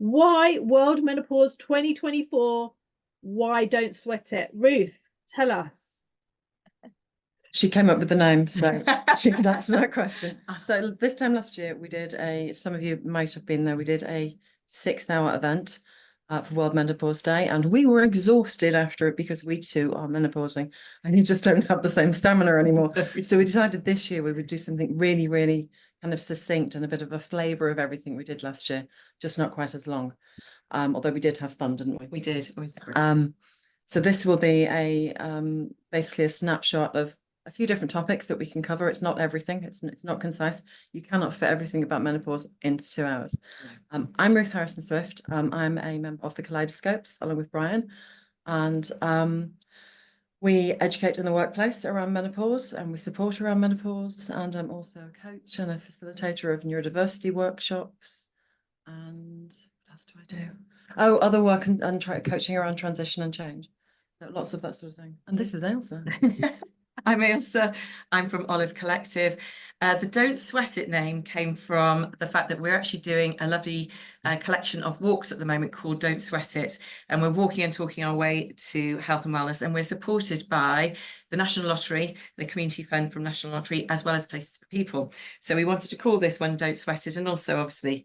Why World Menopause 2024? Why don't sweat it? Ruth, tell us. She came up with the name, so she can answer that question. So this time last year, we did some of you might have been there, we did a 6-hour event for World Menopause Day, and we were exhausted after it because we too are menopausing and you just don't have the same stamina anymore. So we decided this year we would do something really, really kind of succinct and a bit of a flavour of everything we did last year, just not quite as long. Although we did have fun, didn't we? We did. It was great. So this will be basically a snapshot of a few different topics that we can cover. It's not everything. It's not concise. You cannot fit everything about menopause into 2 hours. I'm Ruth Harrison-Swift. I'm a member of the Kaleidoscopes along with Brian, and we educate in the workplace around menopause and we support around menopause. And I'm also a coach and a facilitator of neurodiversity workshops. And what else do I do? Oh, other work and coaching around transition and change. Lots of that sort of thing. And this is Ailsa. I'm Ailsa. I'm from Olive Collective. The Don't Sweat It name came from the fact that we're actually doing a lovely collection of walks at the moment called Don't Sweat It. And we're walking and talking our way to health and wellness. And we're supported by the National Lottery, the Community Fund from National Lottery, as well as Places for People. So we wanted to call this one Don't Sweat It. And also, obviously,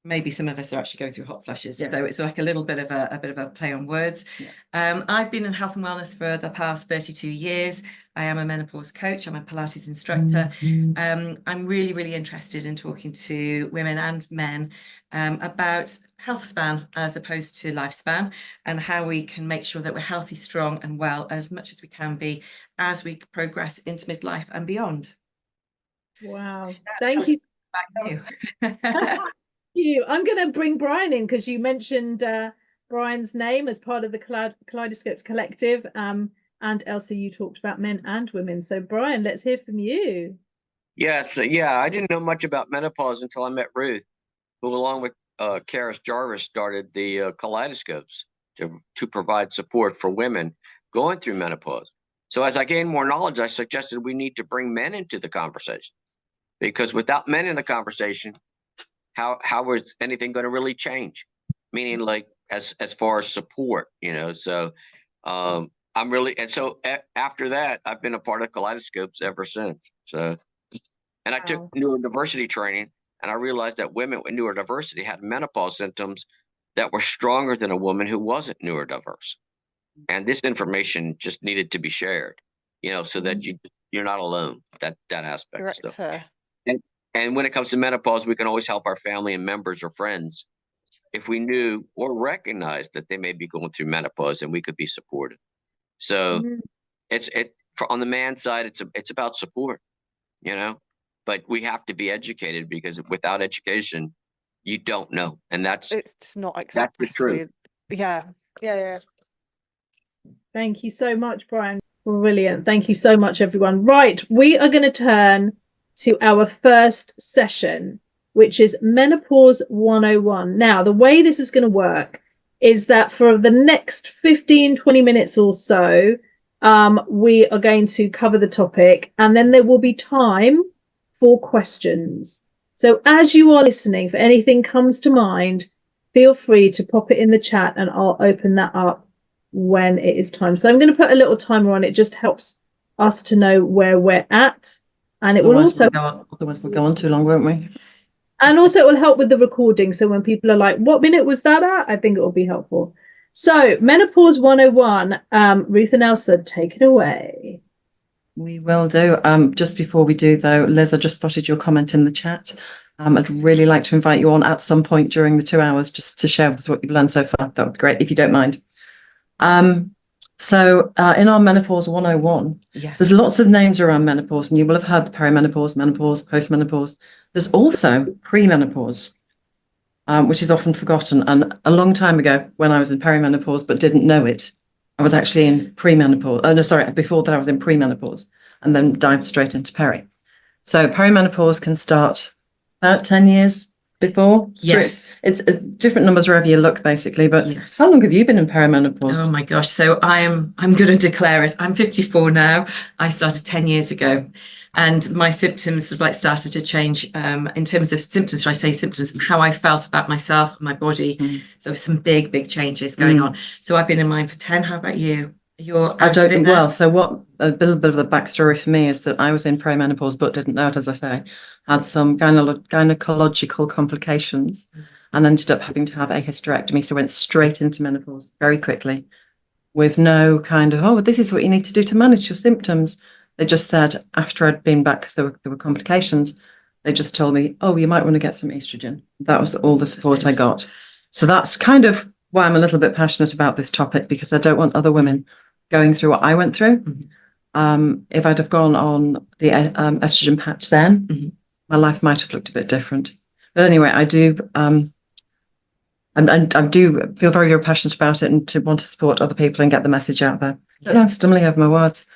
maybe some of us are actually going through hot flushes, so it's like a little bit of a play on words. I've been in health and wellness for the past 32 years. I am a menopause coach. I'm a Pilates instructor. I'm really, really interested in talking to women and men about health span as opposed to lifespan, and how we can make sure that we're healthy, strong, and well as much as we can be as we progress into midlife and beyond. Wow! Thank you. Back you. I'm going to bring Brian in because you mentioned Brian's name as part of the Kaleidoscopes Collective. And Ailsa, you talked about men and women. So Brian, let's hear from you. Yes, I didn't know much about menopause until I met Ruth, who along with Karis Jarvis started the Kaleidoscopes to provide support for women going through menopause. So as I gained more knowledge, I suggested we need to bring men into the conversation, because without men in the conversation, how is anything going to really change? Meaning, like, as far as support, so I'm really, and so after that, I've been a part of Kaleidoscopes ever since. So, and I took neurodiversity training, and I realized that women with neurodiversity had menopause symptoms that were stronger than a woman who wasn't neurodiverse. And this information just needed to be shared, so that you're not alone, that aspect of stuff. And when it comes to menopause, we can always help our family and members or friends if we knew or recognized that they may be going through menopause, and we could be supported. So on the man side, it's about support, but we have to be educated, because without education, you don't know. And it's just not expressly. That's the truth. Yeah. Thank you so much, Brian. Brilliant. Thank you so much, everyone. Right. We are going to turn to our first session, which is Menopause 101. Now, the way this is going to work is that for the next 15-20 minutes or so, we are going to cover the topic, and then there will be time for questions. So as you are listening, if anything comes to mind, feel free to pop it in the chat and I'll open that up when it is time. So I'm going to put a little timer on. It just helps us to know where we're at. And it will also, otherwise we'll go on too long, won't we? And also it will help with the recording. So when people are like, what minute was that at? I think it will be helpful. So Menopause 101, Ruth and Ailsa, take it away. We will do. Just before we do, though, Liz, I just spotted your comment in the chat. I'd really like to invite you on at some point during the 2 hours just to share with us what you've learned so far. That would be great, if you don't mind. So in our Menopause 101, there's lots of names around menopause, and you will have heard the perimenopause, menopause, postmenopause. There's also premenopause, which is often forgotten. And a long time ago, when I was in perimenopause but didn't know it, I was actually in premenopause. Before that I was in premenopause, and then dived straight into peri. So perimenopause can start about 10 years before. Yes. It's different numbers wherever you look, basically. But how long have you been in perimenopause? Oh my gosh. So I'm going to declare it. I'm 54 now. I started 10 years ago. And my symptoms sort of like started to change in terms of symptoms, should I say symptoms, how I felt about myself, my body. So some big changes going on. So I've been in mine for 10. How about you? You're out of it now? Well, so what a little bit of the backstory for me is that I was in perimenopause, but didn't know it, as I say, had some gynecological complications and ended up having to have a hysterectomy. So went straight into menopause very quickly with no kind of, oh, this is what you need to do to manage your symptoms. They just said, after I'd been back, because there were complications, they just told me, oh, you might want to get some estrogen. That was all the support I got. So that's kind of why I'm a little bit passionate about this topic, because I don't want other women going through what I went through. If I'd have gone on the estrogen patch then, my life might have looked a bit different. But anyway, I do I do feel very, very passionate about it, and to want to support other people and get the message out there. I don't know, I'm stumbling over my words.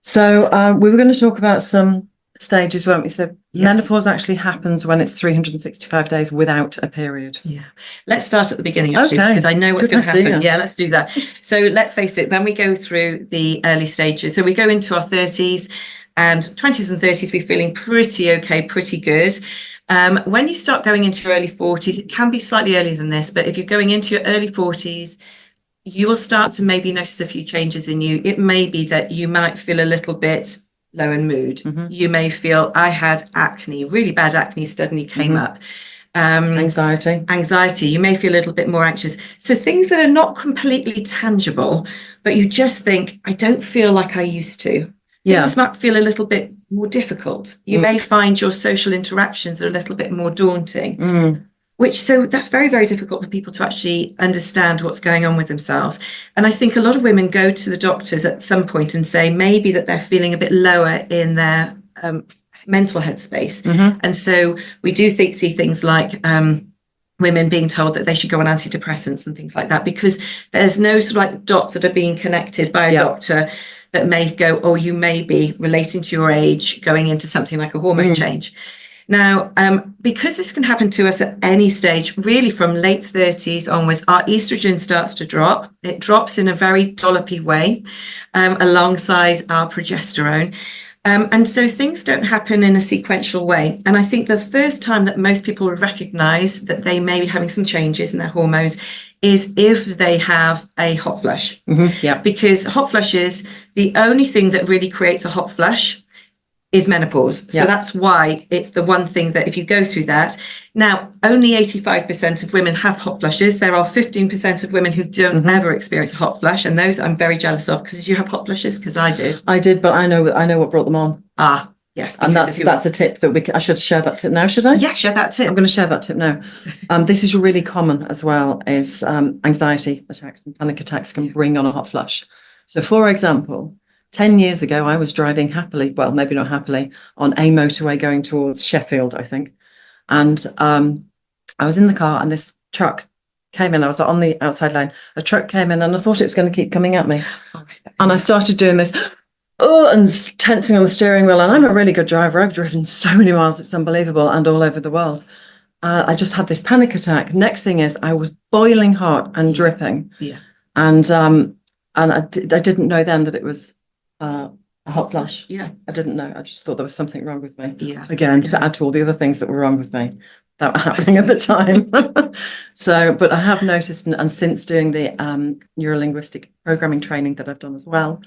So we were going to talk about some stages, weren't we? So menopause actually happens when it's 365 days without a period. Yeah. Let's start at the beginning, actually, because I know what's going to happen. Yeah, let's do that. So let's face it, when we go through the early stages, so we go into our 30s and 20s and 30s, we're feeling pretty okay, pretty good. When you start going into your early 40s, it can be slightly earlier than this, but if you're going into your early 40s, you will start to maybe notice a few changes in you. It may be that you might feel a little bit low in mood. You may feel, I had acne, really bad acne suddenly came up. Anxiety. You may feel a little bit more anxious. So things that are not completely tangible, but you just think, I don't feel like I used to. Things might feel a little bit more difficult. You may find your social interactions are a little bit more daunting. So that's very, very difficult for people to actually understand what's going on with themselves. And I think a lot of women go to the doctors at some point and say maybe that they're feeling a bit lower in their mental headspace. And so we do see things like women being told that they should go on antidepressants and things like that, because there's no sort of like dots that are being connected by a doctor that may go, oh, you may be relating to your age, going into something like a hormone change. Now, because this can happen to us at any stage, really from late 30s onwards, our estrogen starts to drop. It drops in a very dollopy way alongside our progesterone. And so things don't happen in a sequential way. And I think the first time that most people would recognize that they may be having some changes in their hormones is if they have a hot flush. Because hot flushes, the only thing that really creates a hot flush is menopause. So that's why it's the one thing that if you go through that. Now, only 85% of women have hot flushes. There are 15% of women who don't ever experience a hot flush. And those I'm very jealous of, because did you have hot flushes? Because I did. I did, but I know what brought them on. Yes. And that's a tip that I should share that tip now, should I? Yeah, share that tip. I'm going to share that tip now. This is really common as well, is anxiety attacks and panic attacks can bring on a hot flush. So for example, 10 years ago, I was driving happily, well, maybe not happily, on a motorway going towards Sheffield, I think. And I was in the car and this truck came in. I was on the outside lane. A truck came in and I thought it was going to keep coming at me. And I started doing this, and tensing on the steering wheel. And I'm a really good driver. I've driven so many miles. It's unbelievable, and all over the world. I just had this panic attack. Next thing is I was boiling hot and dripping. And I didn't know then that it was a hot flush. I didn't know. I just thought there was something wrong with me. Again, to add to all the other things that were wrong with me that were happening at the time. So, but I have noticed, and since doing the neurolinguistic programming training that I've done as well,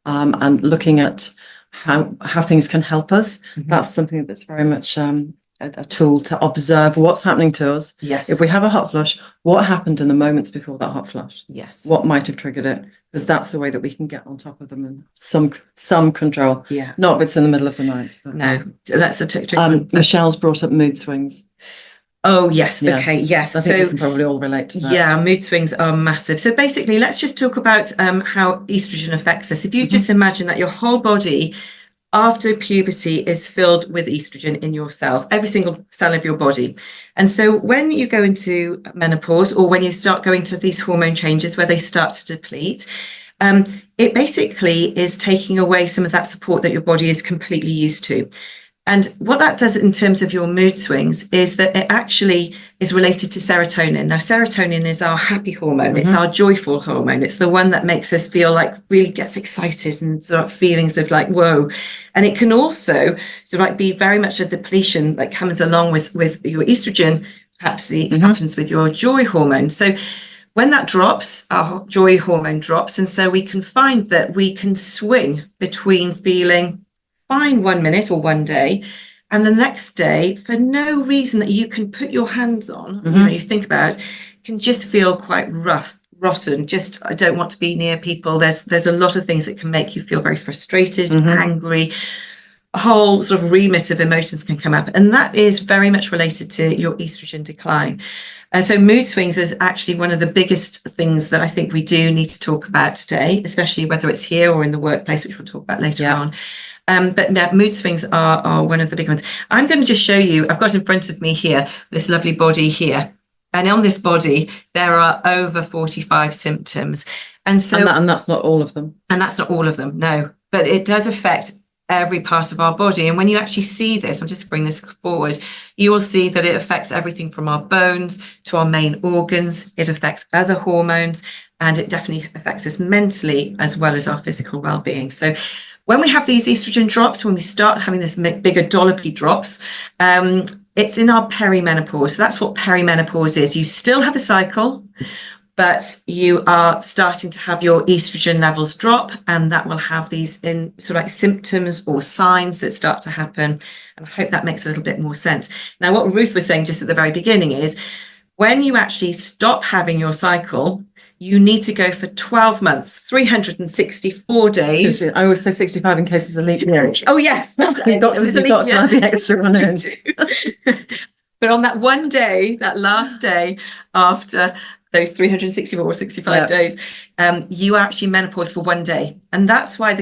and looking at how things can help us, that's something that's very much a tool to observe what's happening to us. If we have a hot flush, what happened in the moments before that hot flush? What might have triggered it? Because that's the way that we can get on top of them and some control. Not if it's in the middle of the night. No, that's a trick. Michelle's brought up mood swings. Oh, yes. Okay. Yes. I think we can probably all relate to that. Yeah, mood swings are massive. So basically, let's just talk about how estrogen affects us. If you just imagine that your whole body after puberty is filled with estrogen in your cells, every single cell of your body. And so when you go into menopause, or when you start going to these hormone changes where they start to deplete, it basically is taking away some of that support that your body is completely used to. And what that does in terms of your mood swings is that it actually is related to serotonin. Now, serotonin is our happy hormone. It's our joyful hormone. It's the one that makes us feel like really gets excited and sort of feelings of like, whoa. And it can also sort of like be very much a depletion that comes along with your estrogen. Perhaps it happens with your joy hormone. So when that drops, our joy hormone drops. And so we can find that we can swing between feeling fine 1 minute or one day, and the next day, for no reason that you can put your hands on, you know, you think about it, can just feel quite rotten. Just, I don't want to be near people. There's a lot of things that can make you feel very frustrated, angry. A whole sort of remit of emotions can come up, and that is very much related to your estrogen decline. And so mood swings is actually one of the biggest things that I think we do need to talk about today, especially whether it's here or in the workplace, which we'll talk about later on. But mood swings are one of the big ones. I'm going to just show you, I've got in front of me here, this lovely body here. And on this body, there are over 45 symptoms. And so, and that's not all of them. And that's not all of them, no. But it does affect every part of our body. And when you actually see this, I'll just bring this forward, you will see that it affects everything from our bones to our main organs. It affects other hormones, and it definitely affects us mentally as well as our physical well-being. So when we have these estrogen drops, when we start having this bigger dollopy drops, it's in our perimenopause. So that's what perimenopause is. You still have a cycle, but you are starting to have your estrogen levels drop, and that will have these in sort of like symptoms or signs that start to happen. And I hope that makes a little bit more sense. Now, what Ruth was saying just at the very beginning is when you actually stop having your cycle, you need to go for 12 months, 364 days. I always say 65 in case it's a leap year. Oh, yes. You've got to add the extra one in. But on that one day, that last day after those 364 or 65 days, you are actually menopause for one day. And that's why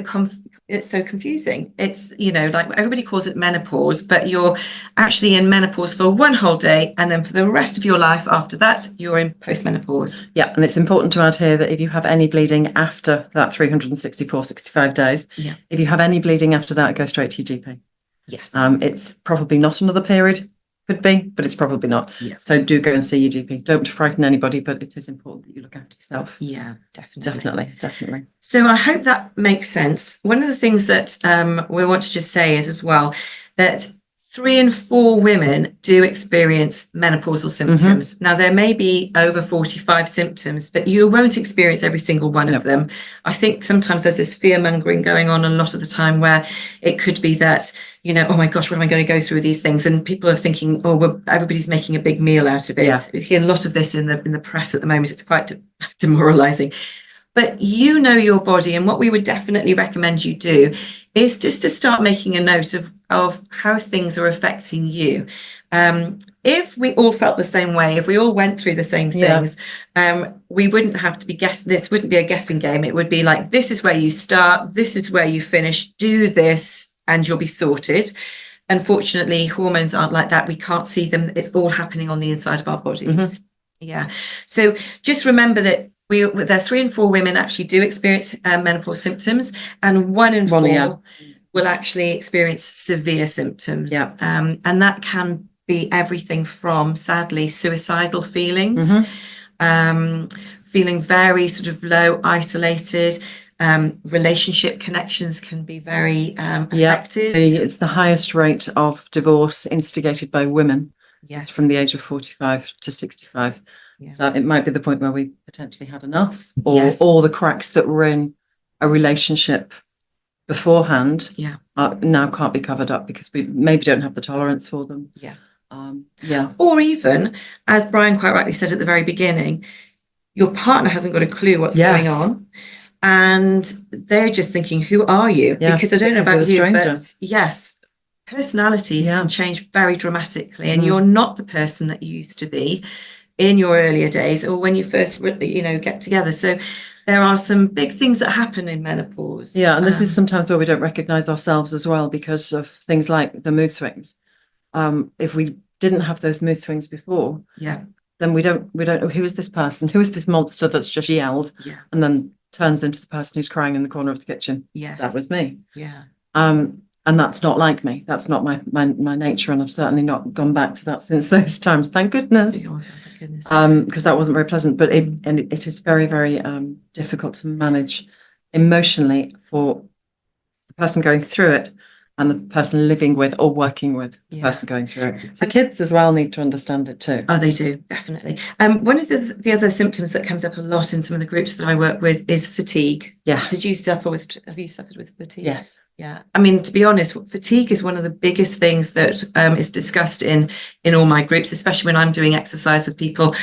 it's so confusing. It's, you know, like everybody calls it menopause, but you're actually in menopause for one whole day. And then for the rest of your life after that, you're in postmenopause. Yeah. And it's important to add here that if you have any bleeding after that 364, 65 days, if you have any bleeding after that, go straight to your GP. Yes. It's probably not another period. Could be, but it's probably not. Yes. So do go and see your GP. Don't frighten anybody, but it is important that you look after yourself. Yeah, definitely. Definitely. So I hope that makes sense. One of the things that we want to just say is as well that 3 in 4 women do experience menopausal symptoms. Now, there may be over 45 symptoms, but you won't experience every single one of them. I think sometimes there's this fear mongering going on a lot of the time where it could be that, you know, oh my gosh, what am I going to go through these things? And people are thinking, oh, well, everybody's making a big meal out of it. Yeah. We hear a lot of this in the press at the moment. It's quite demoralizing. But you know your body, and what we would definitely recommend you do is just to start making a note of how things are affecting you. If we all felt the same way, if we all went through the same things, we wouldn't have to be this wouldn't be a guessing game. It would be like, this is where you start, this is where you finish, do this, and you'll be sorted. Unfortunately, hormones aren't like that. We can't see them. It's all happening on the inside of our bodies. Yeah. So just remember that there are 3 in 4 women actually do experience menopause symptoms, and 1 in 4 will actually experience severe symptoms. Yeah. And that can be everything from, sadly, suicidal feelings, feeling very sort of low, isolated. Relationship connections can be very affected. It's the highest rate of divorce instigated by women. Yes. From the age of 45 to 65. Yeah. So it might be the point where we potentially had enough, or all the cracks that were in a relationship beforehand now can't be covered up because we maybe don't have the tolerance for them. Or even, as Brian quite rightly said at the very beginning, your partner hasn't got a clue what's going on, and they're just thinking, who are you? Because I don't know about you, but personalities can change very dramatically, and you're not the person that you used to be in your earlier days or when you first, get together. So there are some big things that happen in menopause. Yeah, and this is sometimes where we don't recognize ourselves as well because of things like the mood swings. If we didn't have those mood swings before, then we don't know, who is this person? Who is this monster that's just yelled and then turns into the person who's crying in the corner of the kitchen? Yes. That was me. Yeah. And And that's not like me. That's not my nature, and I've certainly not gone back to that since those times. Thank goodness. Because that wasn't very pleasant. But it is very, very difficult to manage emotionally for the person going through it and the person living with or working with the person going through it. So kids as well need to understand it too. Oh, they do, definitely. One of the other symptoms that comes up a lot in some of the groups that I work with is fatigue. Yeah. Have you suffered with fatigue? Yes. Yeah. I mean, to be honest, fatigue is one of the biggest things that is discussed in all my groups, especially when I'm doing exercise with people.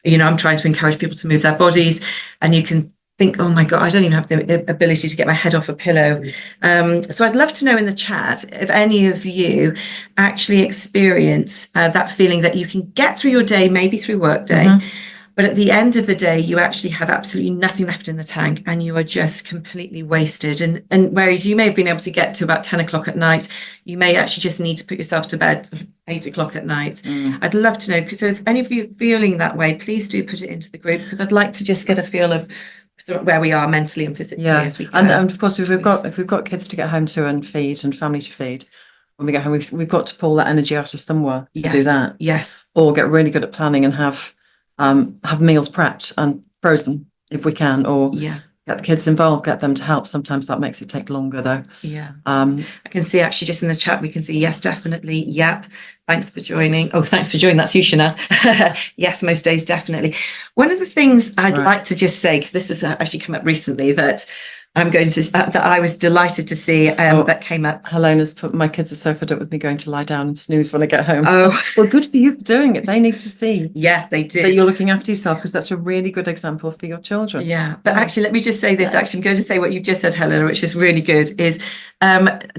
You know, I'm trying to encourage people to move their bodies, and you can think, oh my God, I don't even have the ability to get my head off a pillow. So I'd love to know in the chat if any of you actually experience that feeling that you can get through your day, maybe through work day, but at the end of the day, you actually have absolutely nothing left in the tank and you are just completely wasted. And whereas you may have been able to get to about 10 o'clock at night, you may actually just need to put yourself to bed 8 o'clock at night. I'd love to know, because if any of you are feeling that way, please do put it into the group, because I'd like to just get a feel of sort of where we are mentally and physically as we go. And of course, if we've got kids to get home to and feed and family to feed, when we get home, we've got to pull that energy out of somewhere to do that. Yes. Or get really good at planning and have meals prepped and frozen if we can, or get the kids involved, get them to help. Sometimes that makes it take longer though. Yeah. I can see actually just in the chat, we can see, yes, definitely. Yep. Thanks for joining. Oh, thanks for joining. That's you, Shehnaaz. Yes, most days, definitely. One of the things I'd like to just say, because this has actually come up recently, that I'm going to, that I was delighted to see that came up. Helena's put, my kids are so fed up with me going to lie down and snooze when I get home. Oh, well, good for you for doing it. They need to see. Yeah, they do. That you're looking after yourself, because that's a really good example for your children. Yeah, but actually, let me just say this. Actually, I'm going to say what you've just said, Helena, which is really good, is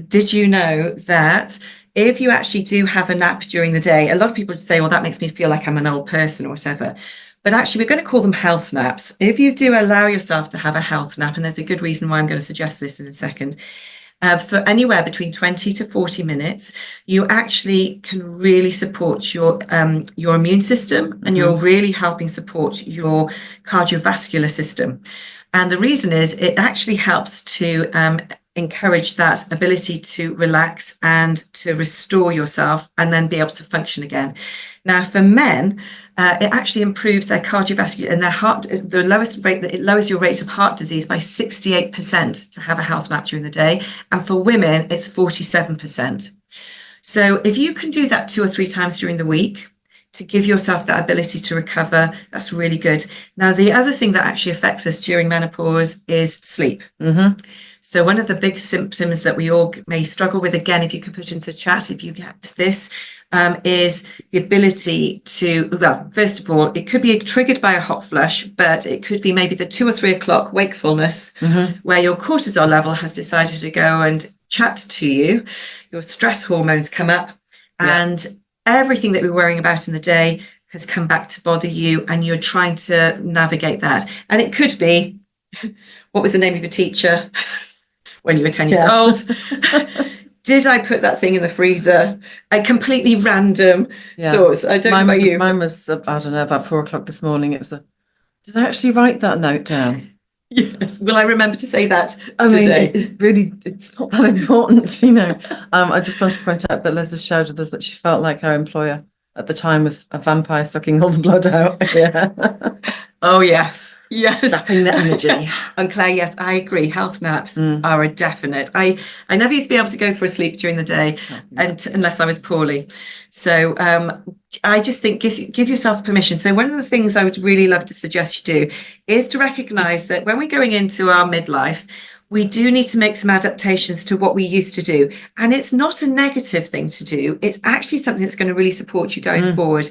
did you know that if you actually do have a nap during the day, a lot of people would say, well, that makes me feel like I'm an old person or whatever. But actually, we're going to call them health naps. If you do allow yourself to have a health nap, and there's a good reason why I'm going to suggest this in a second, for anywhere between 20 to 40 minutes, you actually can really support your immune system, and you're really helping support your cardiovascular system. And the reason is it actually helps to encourage that ability to relax and to restore yourself and then be able to function again. Now, for men, it actually improves their cardiovascular and their heart, the lowest rate, it lowers your rate of heart disease by 68% to have a health nap during the day. And for women, it's 47%. So if you can do that 2 or 3 times during the week to give yourself that ability to recover, that's really good. Now, the other thing that actually affects us during menopause is sleep. So one of the big symptoms that we all may struggle with, again, if you could put into chat, if you get this, is the ability to, well, first of all, it could be triggered by a hot flush, but it could be maybe the 2 or 3 o'clock wakefulness where your cortisol level has decided to go and chat to you. Your stress hormones come up and everything that we're worrying about in the day has come back to bother you, and you're trying to navigate that. And it could be, what was the name of your teacher when you were 10 years old? Did I put that thing in the freezer? A completely random thoughts. I don't know about you. Mine was, I don't know, about 4 o'clock this morning. It was did I actually write that note down? Yes. Will I remember to say that today? It's not that important, you know. I just want to point out that Liz has shared with us that she felt like her employer at the time was a vampire sucking all the blood out. Oh, yes. Yes. Sapping the energy. And Claire, yes, I agree. Health naps are a definite. I never used to be able to go for a sleep during the day unless I was poorly. So I just think give yourself permission. So one of the things I would really love to suggest you do is to recognize that when we're going into our midlife, we do need to make some adaptations to what we used to do. And it's not a negative thing to do. It's actually something that's going to really support you going forward.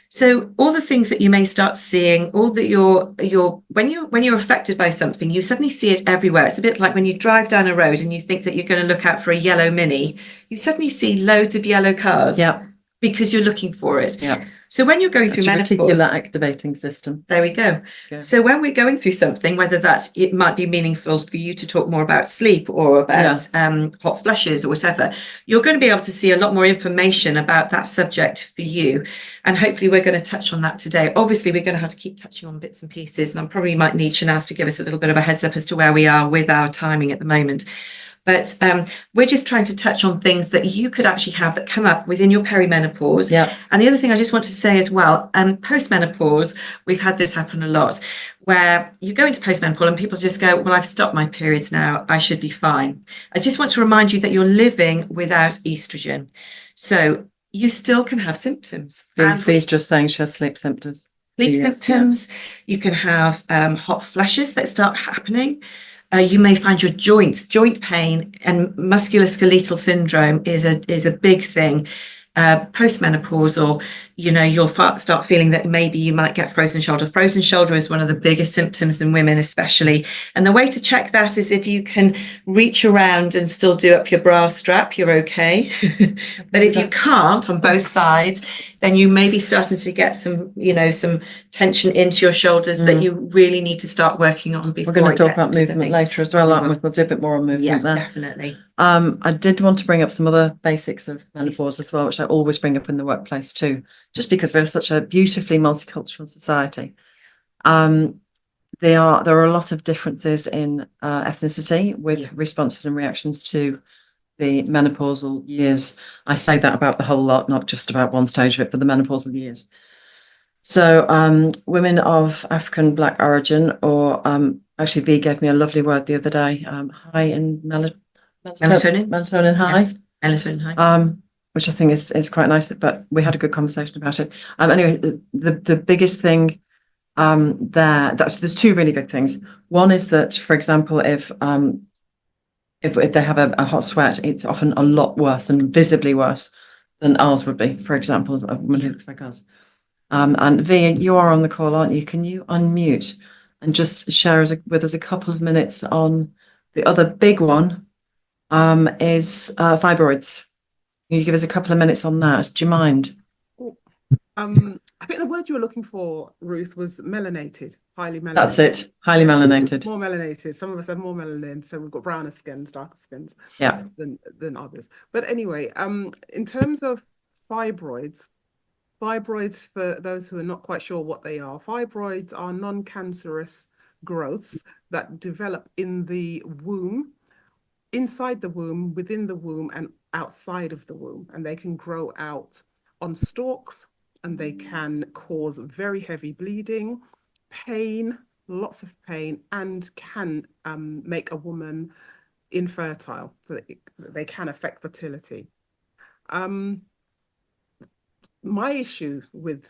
So all the things that you may start seeing, all that when you're affected by something, you suddenly see it everywhere. It's a bit like when you drive down a road and you think that you're going to look out for a yellow Mini, you suddenly see loads of yellow cars because you're looking for it. So when you're going through menopause, reticular activating system. There we go. So when we're going through something, whether it might be meaningful for you to talk more about sleep or about hot flushes or whatever, you're going to be able to see a lot more information about that subject for you. And hopefully we're going to touch on that today. Obviously, we're going to have to keep touching on bits and pieces, and I probably might need Shehnaaz to give us a little bit of a heads up as to where we are with our timing at the moment. But we're just trying to touch on things that you could actually have that come up within your perimenopause. Yeah. And the other thing I just want to say as well, postmenopause, we've had this happen a lot, where you go into postmenopause and people just go, well, I've stopped my periods now, I should be fine. I just want to remind you that you're living without estrogen. So you still can have symptoms. V's just saying she has sleep symptoms. Sleep symptoms. You can have hot flushes that start happening. You may find your joint pain, and musculoskeletal syndrome is a big thing. Postmenopausal, you'll start feeling that maybe you might get frozen shoulder. Frozen shoulder is one of the biggest symptoms in women, especially. And the way to check that is if you can reach around and still do up your bra strap, you're okay. But if you can't on both sides, then you may be starting to get some tension into your shoulders that you really need to start working on before. We're going to talk about movement later as well, aren't we? We'll do a bit more on movement there. Definitely. I did want to bring up some other basics of menopause as well, which I always bring up in the workplace too, just because we're such a beautifully multicultural society. There are a lot of differences in ethnicity with responses and reactions to the menopausal years. I say that about the whole lot, not just about one stage of it, but the menopausal years. So women of African Black origin, or actually V gave me a lovely word the other day, high in melatonin high. Yes, melatonin high. Which I think is quite nice, but we had a good conversation about it. Anyway, the biggest thing there's two really big things. One is that, for example, if they have a hot sweat, it's often a lot worse and visibly worse than ours would be, for example, a woman who looks like us. And V, you are on the call, aren't you? Can you unmute and just share with us a couple of minutes on the other big one, is fibroids. Can you give us a couple of minutes on that? Do you mind? I think the word you were looking for, Ruth, was melanated, highly melanated. That's it, highly melanated. More melanated. Some of us have more melanin, so we've got browner skins, darker skins than others. But anyway, in terms of fibroids, for those who are not quite sure what they are, fibroids are non-cancerous growths that develop in the womb, inside the womb, within the womb, and outside of the womb. And they can grow out on stalks, and they can cause very heavy bleeding, pain, lots of pain, and can make a woman infertile. So they can affect fertility. My issue with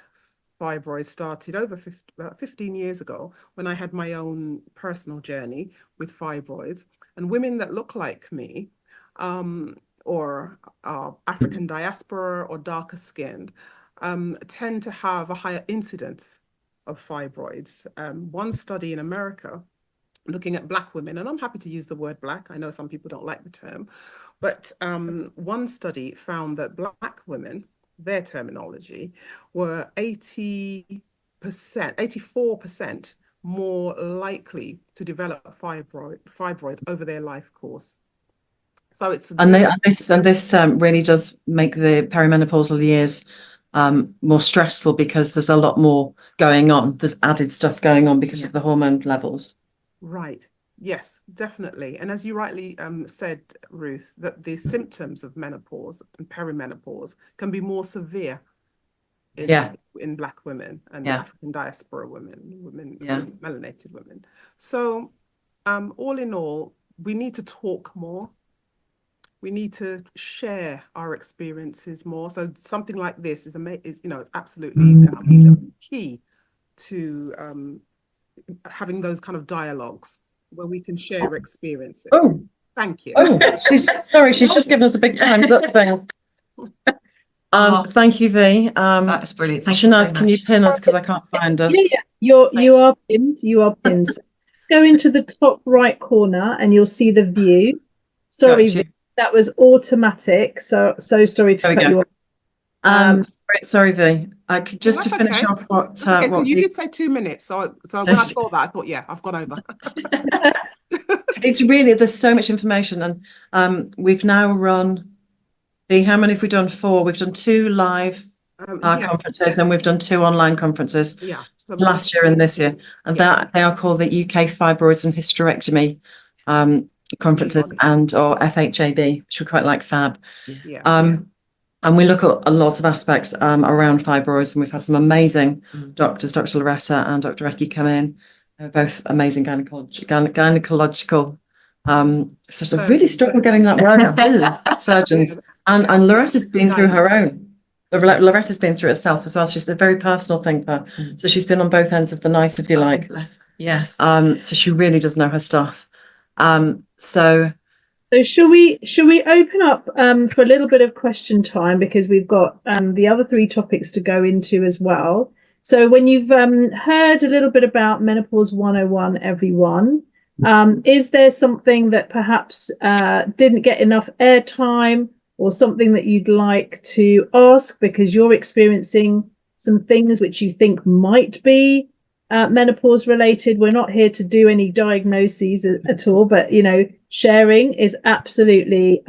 fibroids started about 15 years ago when I had my own personal journey with fibroids. And women that look like me, or are African diaspora or darker skinned, tend to have a higher incidence of fibroids. One study in America looking at Black women, and I'm happy to use the word Black, I know some people don't like the term, but one study found that Black women, their terminology, were 84% more likely to develop fibroids over their life course. So it's this really does make the perimenopausal years more stressful, because there's a lot more going on. There's added stuff going on because of the hormone levels. Right. Yes, definitely. And as you rightly said, Ruth, that the symptoms of menopause and perimenopause can be more severe in Black women and African diaspora women, melanated women. So all in all, we need to talk more. We need to share our experiences more. So something like this is it's absolutely key to having those kind of dialogues where we can share experiences. Oh, thank you. Oh, she's just given us a big times up thing. Thank you, V. That's brilliant. Thank Shehnaaz, you can you pin us, because I can't find us? Yeah, you are pinned. You are pinned. Let's go into the top right corner, and you'll see the view. Sorry, Gotcha. that was automatic. So sorry to cut you off. Sorry, V. Just to finish off what you did say 2 minutes, so when I saw that, I thought, I've gone over. It's really, there's so much information, and we've now run. How many have we done? 4. We've done 2 live conferences, and we've done 2 online conferences. So last year and this year, and that they are called the UK Fibroids and Hysterectomy conferences or FHAB, which we quite like, FAB. Yeah. And we look at a lot of aspects around fibroids, and we've had some amazing doctors, Dr. Loretta and Dr. Eki, come in. They're both amazing gynecological. So I really struggle getting that word out. Surgeons. And Loretta's been through her own. Loretta's been through it herself as well. She's a very personal thinker. So she's been on both ends of the knife, if you like. Yes. So she really does know her stuff. So should we open up for a little bit of question time, because we've got the other 3 topics to go into as well. So when you've heard a little bit about Menopause 101, everyone, is there something that perhaps didn't get enough airtime, or something that you'd like to ask because you're experiencing some things which you think might be menopause related? We're not here to do any diagnoses at all, but sharing is absolutely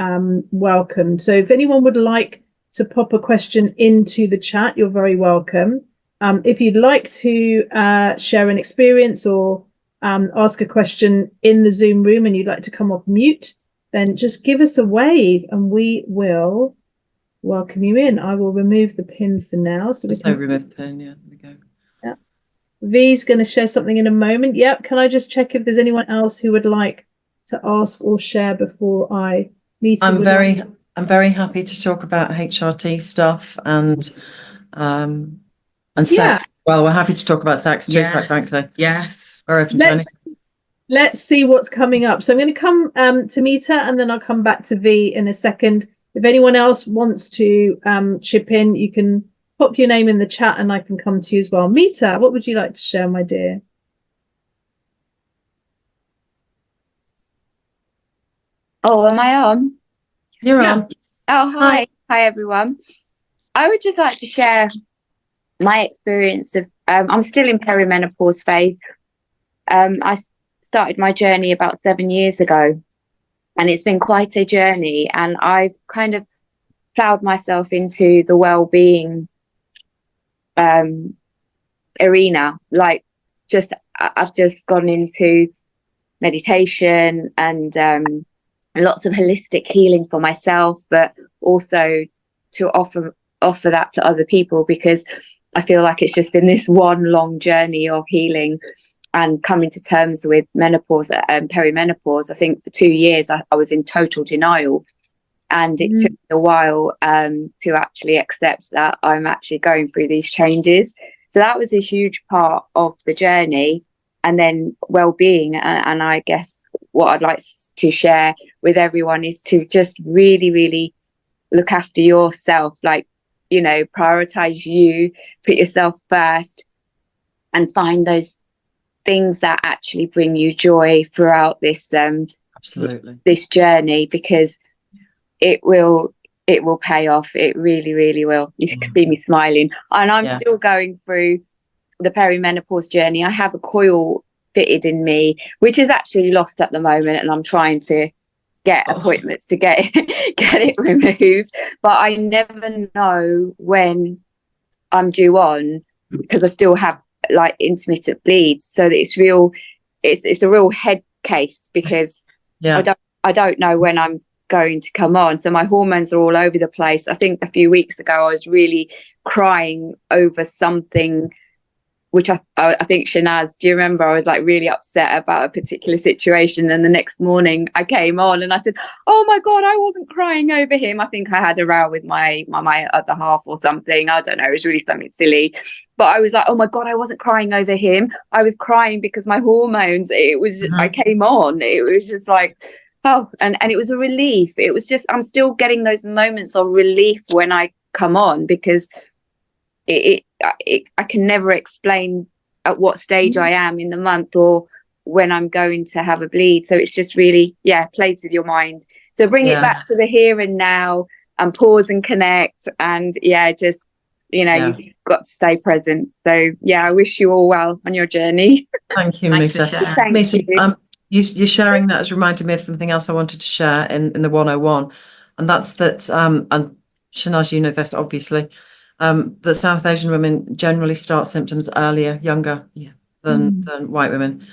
welcome. So if anyone would like to pop a question into the chat, you're very welcome. If you'd like to share an experience or ask a question in the Zoom room and you'd like to come off mute, then just give us a wave and we will welcome you in. I will remove the pin for now. So we can remove the pin, yeah, there we go. Yeah. V's going to share something in a moment. Yep. Can I just check if there's anyone else who would like to ask or share before I meet? I'm very happy to talk about HRT stuff and sex. Well, we're happy to talk about sex too, quite frankly. Yes. We're open to anything. Let's see what's coming up. So I'm going to come to Mita, and then I'll come back to V in a second. If anyone else wants to chip in, you can pop your name in the chat and I can come to you as well. Mita, what would you like to share, my dear? Oh, am I on? You're on. Oh, hi. Hi, everyone. I would just like to share my experience of, I'm still in perimenopause phase. I started my journey about 7 years ago, and it's been quite a journey, and I've kind of plowed myself into the well-being arena. Like, I've just gone into meditation and lots of holistic healing for myself, but also to offer that to other people, because I feel like it's just been this one long journey of healing and coming to terms with menopause and perimenopause. I think for 2 years I was in total denial, and it took me a while to actually accept that I'm actually going through these changes. So that was a huge part of the journey. And then well-being, and I guess what I'd like to share with everyone is to just really, really look after yourself, like, prioritize you, put yourself first, and find those things that actually bring you joy throughout this absolutely this journey, because it will pay off. It really, really will. You can see me smiling, and I'm still going through the perimenopause journey. I have a coil fitted in me, which is actually lost at the moment, and I'm trying to get appointments to get it removed, but I never know when I'm due on, because I still have like intermittent bleeds. So that it's a real head case, because I don't know when I'm going to come on. So my hormones are all over the place. I think a few weeks ago I was really crying over something, which I think, Shehnaaz, do you remember? I was like really upset about a particular situation, and the next morning I came on and I said, oh my God, I wasn't crying over him. I think I had a row with my other half or something. I don't know, it was really something silly. But I was like, oh my God, I wasn't crying over him. I was crying because my hormones, it was, I came on. It was just like, oh, and it was a relief. It was just, I'm still getting those moments of relief when I come on, because I can never explain at what stage I am in the month or when I'm going to have a bleed. So it's just really, plays with your mind. So bring it back to the here and now and pause and connect. And you've got to stay present. So I wish you all well on your journey. Thank you, Mita. Thank you. You're sharing that has reminded me of something else I wanted to share in the 101. And that's that, and Shehnaaz, you know this obviously, that South Asian women generally start symptoms younger than white women.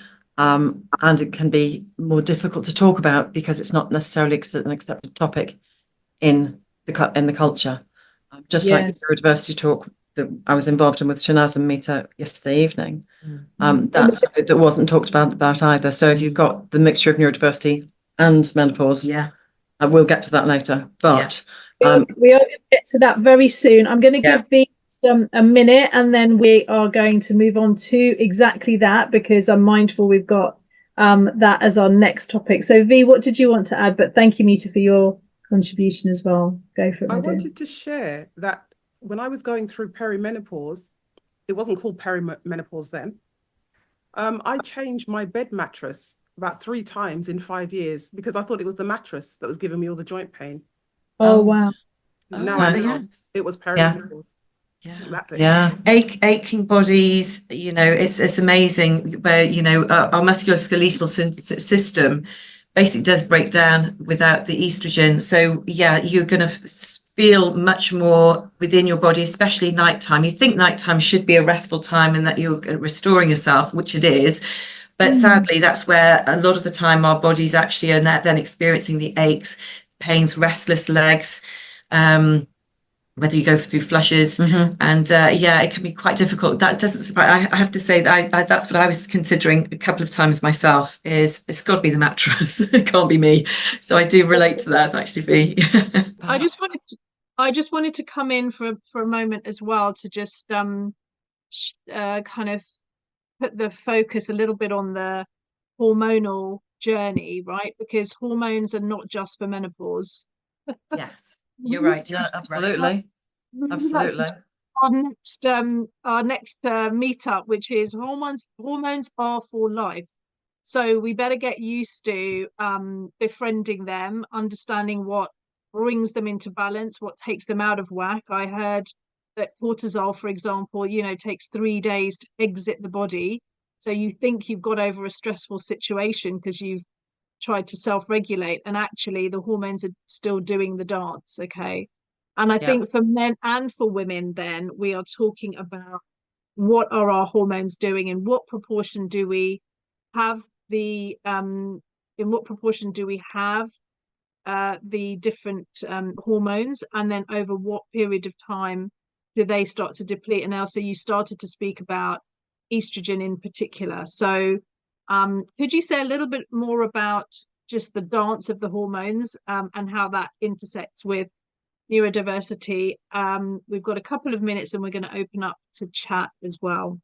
and it can be more difficult to talk about because it's not necessarily an accepted topic in the culture. Just like the neurodiversity talk that I was involved in with Shehnaaz and Mita yesterday evening, that's something that wasn't talked about either. So if you've got the mixture of neurodiversity and menopause, we'll get to that later. But we are going to get to that very soon. I'm going to give V a minute, and then we are going to move on to exactly that, because I'm mindful we've got that as our next topic. So V, what did you want to add? But thank you, Mita, for your contribution as well. Go for it. I wanted to share that when I was going through perimenopause, it wasn't called perimenopause then. I changed my bed mattress about 3 times in 5 years because I thought it was the mattress that was giving me all the joint pain. Oh, wow. Now I know it was perimenopause. That's it. Aching bodies, you know, it's amazing where, you know, our musculoskeletal system basically does break down without the estrogen. So you're going to feel much more within your body, especially nighttime. You think nighttime should be a restful time and that you're restoring yourself, which it is. But sadly, that's where a lot of the time our bodies actually are then experiencing the aches, pains, restless legs, whether you go through flushes, and it can be quite difficult. That doesn't surprise. I have to say that that's what I was considering a couple of times myself. Is it's got to be the mattress? It can't be me. So I do relate to that, actually. V. I just wanted to come in for a moment as well to just kind of put the focus a little bit on the hormonal journey, right? Because hormones are not just for menopause. Yes. You're right. Yeah, absolutely. Absolutely. Our next meetup, which is hormones are for life. So we better get used to befriending them, understanding what brings them into balance, what takes them out of whack. I heard that cortisol, for example, you know, takes 3 days to exit the body. So you think you've got over a stressful situation because you've tried to self-regulate, and actually the hormones are still doing the dance. Okay. And I think for men and for women, then we are talking about what are our hormones doing, in what proportion do we have the different hormones, and then over what period of time do they start to deplete. And Ailsa, you started to speak about estrogen in particular. So could you say a little bit more about just the dance of the hormones and how that intersects with neurodiversity? We've got a couple of minutes and we're going to open up to chat as well.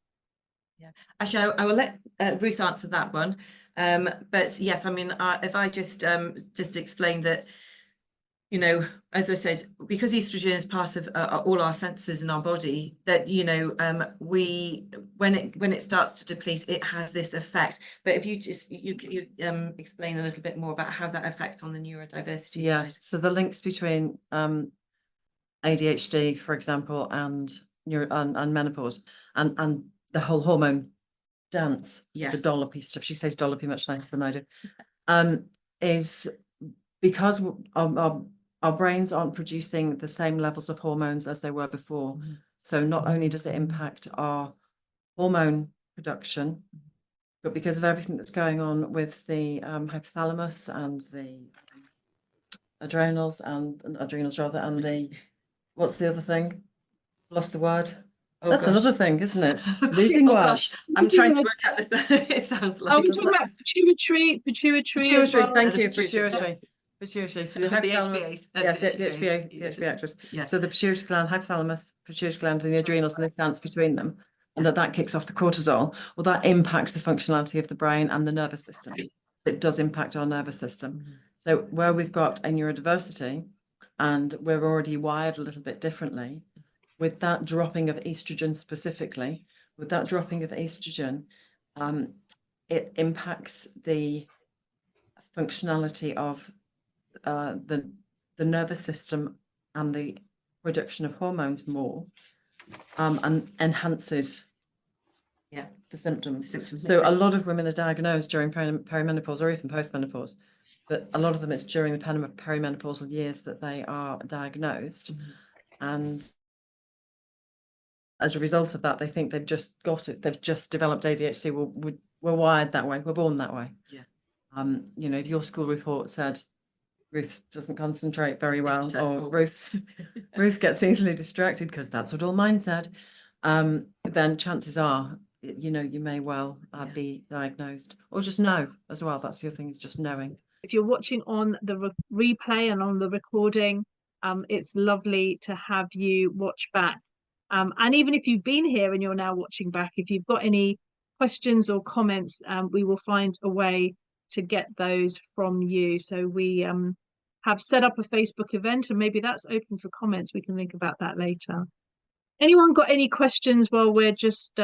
Yeah, actually, I will let Ruth answer that one. But yes, I mean, if I just explain that, you know, as I said, because estrogen is part of all our senses in our body, that, you know, when it starts to deplete, it has this effect. But if you just you explain a little bit more about how that affects on the neurodiversity side. So the links between ADHD, for example, and menopause and the whole hormone dance, the dollopy stuff. She says dollopy much nicer than I do. Is because our brains aren't producing the same levels of hormones as they were before. So not only does it impact our hormone production, but because of everything that's going on with the hypothalamus and the adrenals and the what's the other thing? Lost the word. Oh, that's another thing, isn't it? Losing words. I'm trying to work out the it sounds like. Are we talking about pituitary as well? Thank you, pituitary. Pituitary. So the HPA. Yes, the HPA axis. So the pituitary gland, hypothalamus, pituitary gland, and the adrenals, and this dance between them, and that kicks off the cortisol. Well, that impacts the functionality of the brain and the nervous system. It does impact our nervous system. So where we've got a neurodiversity, and we're already wired a little bit differently, with that dropping of estrogen specifically, it impacts the functionality of the nervous system and the production of hormones more, and enhances the symptoms. So a lot of women are diagnosed during perimenopause or even postmenopause, but a lot of them it's during the perimenopausal years that they are diagnosed, and as a result of that, they think they've just got it. They've just developed ADHD. Well, we're wired that way. We're born that way. Yeah. You know, if your school report said Ruth doesn't concentrate very well, or Ruth gets easily distracted, because that's what all mine said, then chances are, you know, you may well be diagnosed, or just know as well. That's the other thing, is just knowing. If you're watching on the replay and on the recording, it's lovely to have you watch back. And even if you've been here and you're now watching back, if you've got any questions or comments, we will find a way to get those from you. So we have set up a Facebook event, and maybe that's open for comments. We can think about that later. Anyone got any questions while we're just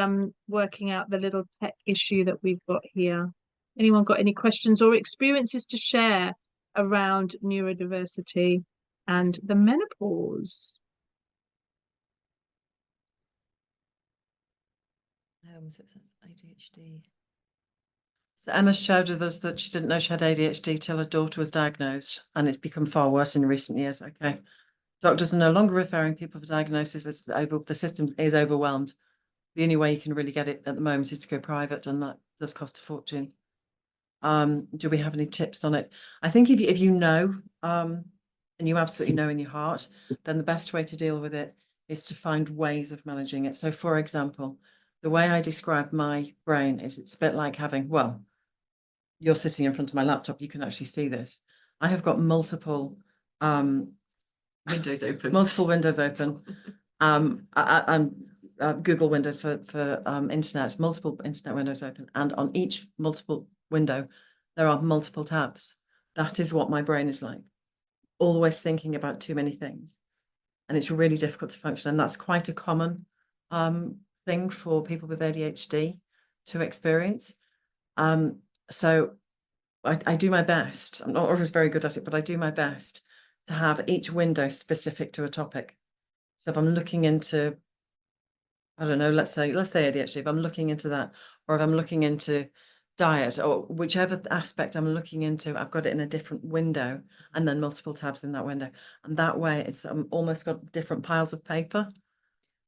working out the little tech issue that we've got here? Anyone got any questions or experiences to share around neurodiversity and the menopause? So it's ADHD. So Emma shared with us that she didn't know she had ADHD till her daughter was diagnosed, and it's become far worse in recent years. Okay. Doctors are no longer referring people for diagnosis. The system is overwhelmed. The only way you can really get it at the moment is to go private, and that does cost a fortune. Do we have any tips on it? I think if you know, and you absolutely know in your heart, then the best way to deal with it is to find ways of managing it. So, for example, the way I describe my brain is, it's a bit like having, well, you're sitting in front of my laptop, you can actually see this. I have got multiple windows open. Multiple windows open. Google windows for internet, multiple internet windows open, and on each multiple window there are multiple tabs. That is what my brain is like, always thinking about too many things, and it's really difficult to function. And that's quite a common thing for people with ADHD to experience. So I do my best. I'm not always very good at it, but I do my best to have each window specific to a topic. So if I'm looking into, I don't know, let's say ADHD, if I'm looking into that, or if I'm looking into diet, or whichever aspect I'm looking into, I've got it in a different window, and then multiple tabs in that window. And that way it's almost got different piles of paper.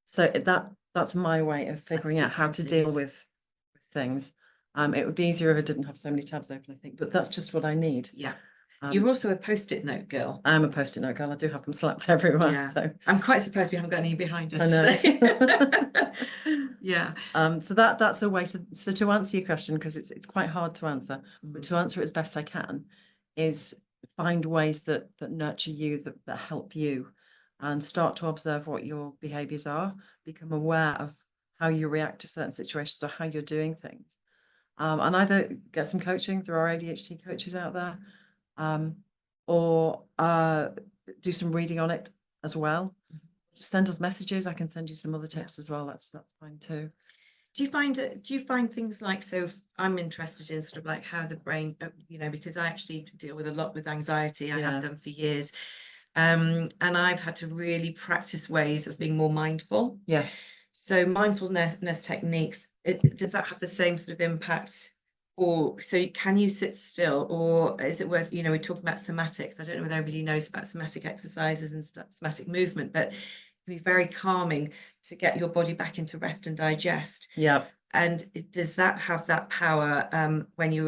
So that's my way of figuring out how to deal with things. It would be easier if I didn't have so many tabs open, I think, but that's just what I need. Yeah. You're also a post-it note girl. I'm a post-it note girl. I do have them slapped everywhere. Yeah. So I'm quite surprised we haven't got any behind us today. Yeah. So that's a way to answer your question, because it's quite hard to answer, but to answer it as best I can, is find ways that nurture you, that help you, and start to observe what your behaviors are, become aware of how you react to certain situations or how you're doing things. And either get some coaching through our ADHD coaches out there, or do some reading on it as well. Just send us messages. I can send you some other tips as well. That's fine too. Do you find things like, so I'm interested in sort of like how the brain, you know, because I actually deal with a lot with anxiety. I have done for years. And I've had to really practice ways of being more mindful. Yes. So mindfulness techniques, does that have the same sort of impact? Or so can you sit still, or is it worth, you know, we're talking about somatics. I don't know whether everybody knows about somatic exercises and somatic movement, but it can be very calming to get your body back into rest and digest. Yeah. And does that have that power when you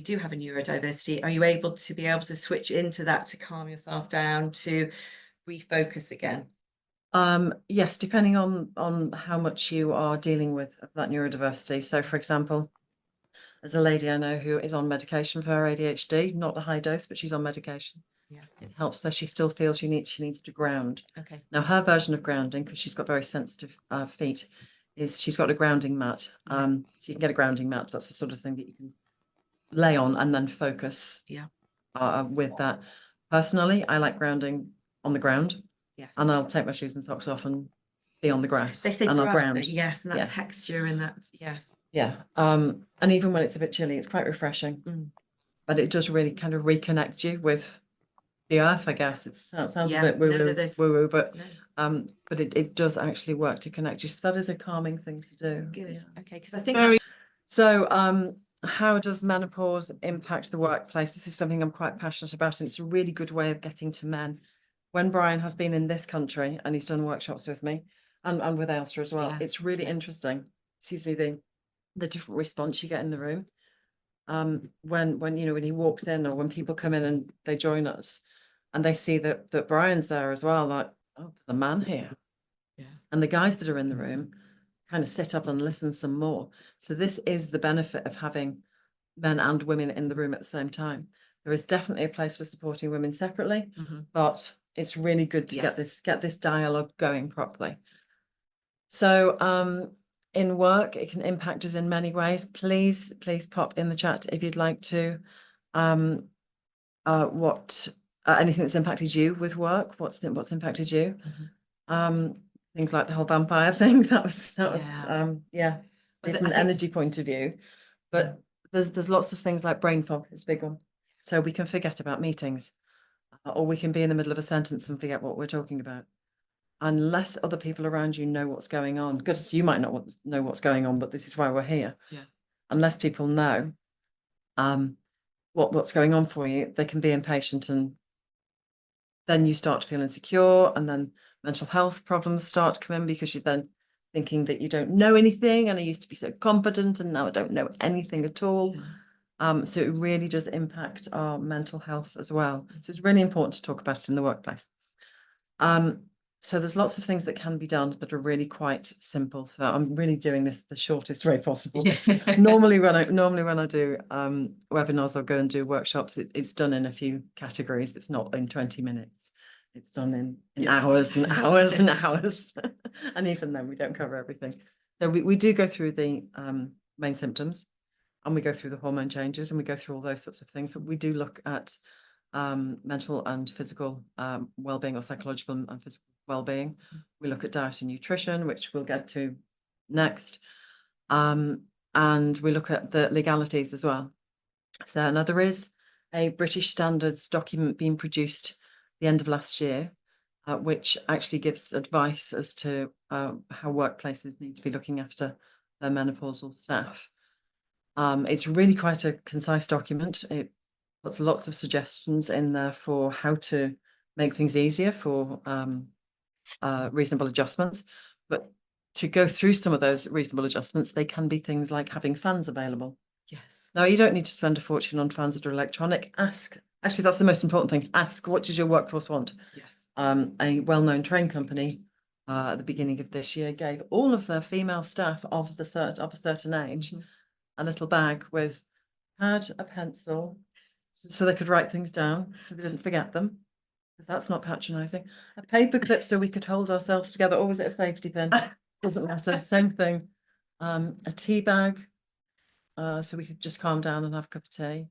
do have a neurodiversity? Are you able to switch into that to calm yourself down, to refocus again? Yes, depending on how much you are dealing with that neurodiversity. So, for example, there's a lady I know who is on medication for her ADHD, not a high dose, but she's on medication. Yeah, it helps her. She still feels she needs to ground. Okay. Now, her version of grounding, because she's got very sensitive feet, is she's got a grounding mat. So you can get a grounding mat. That's the sort of thing that you can lay on and then focus. Yeah. With that. Personally, I like grounding on the ground. Yes. And I'll take my shoes and socks off and be on the grass. They say and I'll ground. Yes, and that texture and that, yes. Yeah. And even when it's a bit chilly, it's quite refreshing. But it does really kind of reconnect you with the earth, I guess. It sounds a bit woo-woo, but it does actually work to connect you. So that is a calming thing to do. Good. Yeah. Okay, because I think so. How does menopause impact the workplace? This is something I'm quite passionate about, and it's a really good way of getting to men. When Brian has been in this country and he's done workshops with me and with Ailsa as well, it's really interesting. Excuse me, the different response you get in the room. When you know, when he walks in, or when people come in and they join us and they see that Brian's there as well, like, oh, there's a man here. Yeah. And the guys that are in the room kind of sit up and listen some more. So this is the benefit of having men and women in the room at the same time. There is definitely a place for supporting women separately, but it's really good to get this dialogue going properly. So in work, it can impact us in many ways. Please pop in the chat if you'd like to anything that's impacted you with work, what's impacted you. Things like the whole vampire thing, that was from an energy point of view. But there's lots of things like brain fog is a big one. So we can forget about meetings, or we can be in the middle of a sentence and forget what we're talking about. Unless other people around you know what's going on, because you might not know what's going on, but this is why we're here. Yeah. Unless people know what's going on for you, they can be impatient, and then you start to feel insecure, and then mental health problems start to come in because you're then thinking that you don't know anything, and I used to be so competent and now I don't know anything at all. So it really does impact our mental health as well. So it's really important to talk about it in the workplace. So there's lots of things that can be done that are really quite simple. So I'm really doing this the shortest way possible. Normally when I do webinars or go and do workshops, it's done in a few categories. It's not in 20 minutes. It's done in hours and hours and hours. And even then we don't cover everything. So we do go through the main symptoms, and we go through the hormone changes, and we go through all those sorts of things. But we do look at mental and physical well-being, or psychological and physical well-being. We look at diet and nutrition, which we'll get to next. And we look at the legalities as well. So now there is a British standards document being produced the end of last year, which actually gives advice as to how workplaces need to be looking after their menopausal staff. It's really quite a concise document. It puts lots of suggestions in there for how to make things easier for reasonable adjustments. But to go through some of those reasonable adjustments, they can be things like having fans available. Yes. Now, you don't need to spend a fortune on fans that are electronic. Ask. Actually, that's the most important thing. Ask, what does your workforce want? Yes. A well-known train company at the beginning of this year gave all of their female staff of a certain age a little bag with pad, a pencil, so they could write things down, so they didn't forget them, because that's not patronizing. A paper clip so we could hold ourselves together, or was it a safety pin? Doesn't matter, same thing. A tea bag, so we could just calm down and have a cup of tea.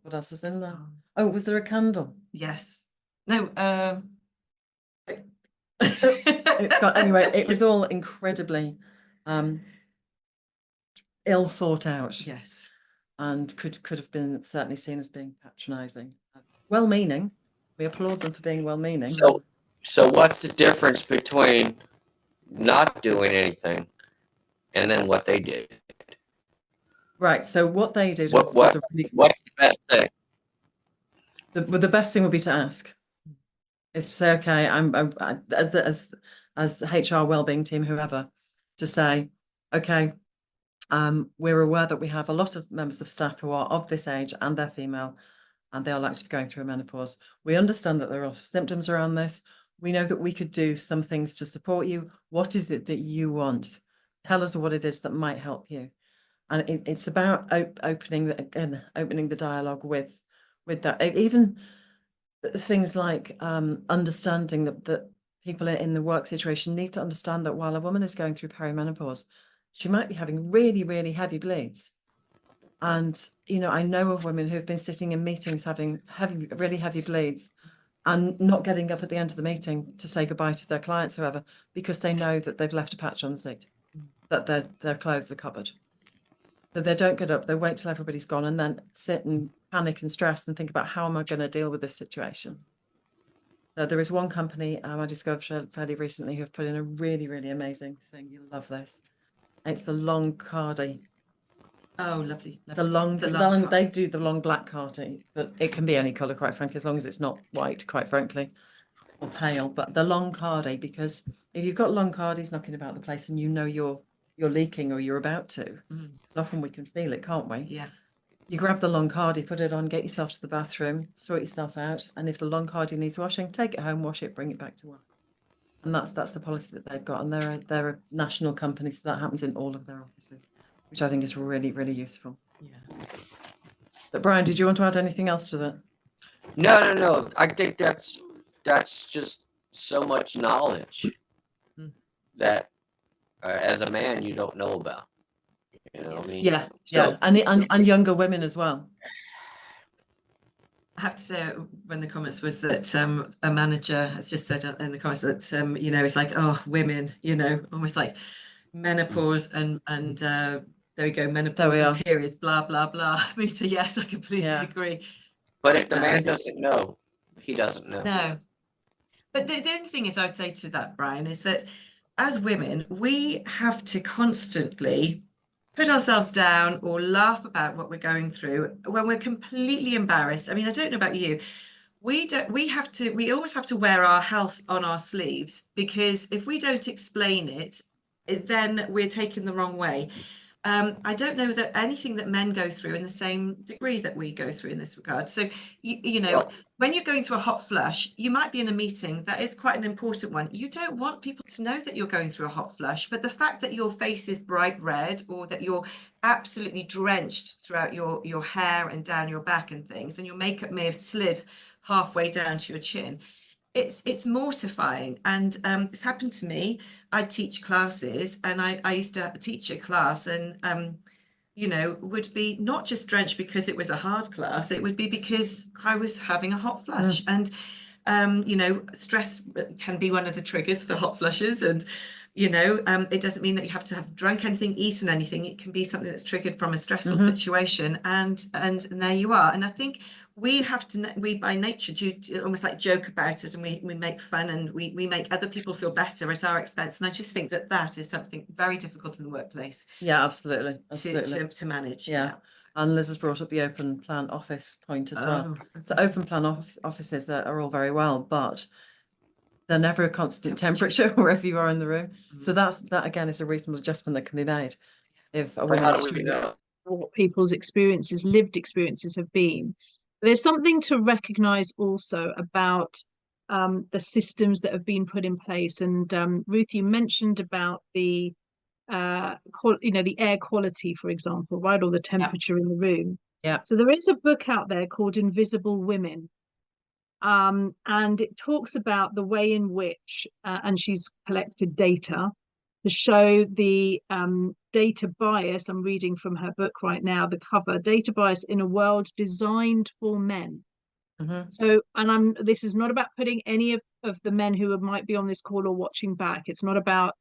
What else was in there? Oh, was there a candle? Yes. No. It's got, anyway, it was all incredibly ill thought out. Yes. And could have been certainly seen as being patronizing. Well-meaning. We applaud them for being well-meaning. So what's the difference between not doing anything and then what they did? Right. So what they did what's the best thing? The best thing would be to ask. It's to say, okay, I'm as the HR wellbeing team, whoever, to say, okay, we're aware that we have a lot of members of staff who are of this age and they're female, and they are likely to be going through a menopause. We understand that there are a lot of symptoms around this. We know that we could do some things to support you. What is it that you want? Tell us what it is that might help you. And it's about opening the dialogue with that. Even things like understanding that people in the work situation need to understand that while a woman is going through perimenopause, she might be having really, really heavy bleeds. And, you know, I know of women who've been sitting in meetings having really heavy bleeds and not getting up at the end of the meeting to say goodbye to their clients, whoever, because they know that they've left a patch on the seat, that their clothes are covered. So they don't get up, they wait till everybody's gone and then sit and panic and stress and think about, how am I going to deal with this situation? So there is one company I discovered fairly recently who have put in a really, really amazing thing. You'll love this. It's the long cardi. Oh, lovely. They do the long black cardi, but it can be any colour, quite frankly, as long as it's not white, quite frankly, or pale. But the long cardi, because if you've got long cardis knocking about the place and you know you're you're leaking or you're about to. Often we can feel it, can't we? Yeah. You grab the long cardi, put it on, get yourself to the bathroom, sort yourself out. And if the long cardi needs washing, take it home, wash it, bring it back to work. And that's the policy that they've got. And they're a national company, so that happens in all of their offices, which I think is really, really useful. Yeah. But Brian, did you want to add anything else to that? No. I think that's just so much knowledge that as a man you don't know about. You know what I mean? Yeah, So, and younger women as well. I have to say, when the comments was that a manager has just said in the comments that you know, it's like, oh, women, you know, almost like menopause and there we go, menopause and periods, blah blah blah. Me too. Yes, I completely agree. But if the man doesn't know, he doesn't know. No. But the only thing is, I would say to that, Brian, is that as women, we have to constantly put ourselves down or laugh about what we're going through when we're completely embarrassed. I mean, I don't know about you. We always have to wear our health on our sleeves, because if we don't explain it, then we're taken the wrong way. I don't know that anything that men go through in the same degree that we go through in this regard. So, you know, when you're going through a hot flush, you might be in a meeting that is quite an important one. You don't want people to know that you're going through a hot flush, but the fact that your face is bright red, or that you're absolutely drenched throughout your hair and down your back and things, and your makeup may have slid halfway down to your chin, it's mortifying. And it's happened to me. I teach classes, and I used to teach a class, and you know, would be not just drenched because it was a hard class, it would be because I was having a hot flush. And you know, stress can be one of the triggers for hot flushes. And you know, it doesn't mean that you have to have drunk anything, eaten anything. It can be something that's triggered from a stressful situation, and there you are. And I think we have to, we by nature do almost like joke about it, and we make fun, and we make other people feel better at our expense. And I just think that is something very difficult in the workplace. Yeah, absolutely. To manage. Yeah. And Liz has brought up the open plan office point as well. So open plan offices are all very well, but they're never a constant temperature wherever you are in the room. So that again is a reasonable adjustment that can be made. If a woman, what people's experiences, lived experiences have been. There's something to recognize also about the systems that have been put in place. And Ruth, you mentioned about the you know, the air quality, for example, right, or the temperature in the room. Yeah. So there is a book out there called Invisible Women. And it talks about the way in which, and she's collected data to show the data bias. I'm reading from her book right now, the cover, Data Bias in a World Designed for Men. So, and this is not about putting any of the men who might be on this call or watching back. It's not about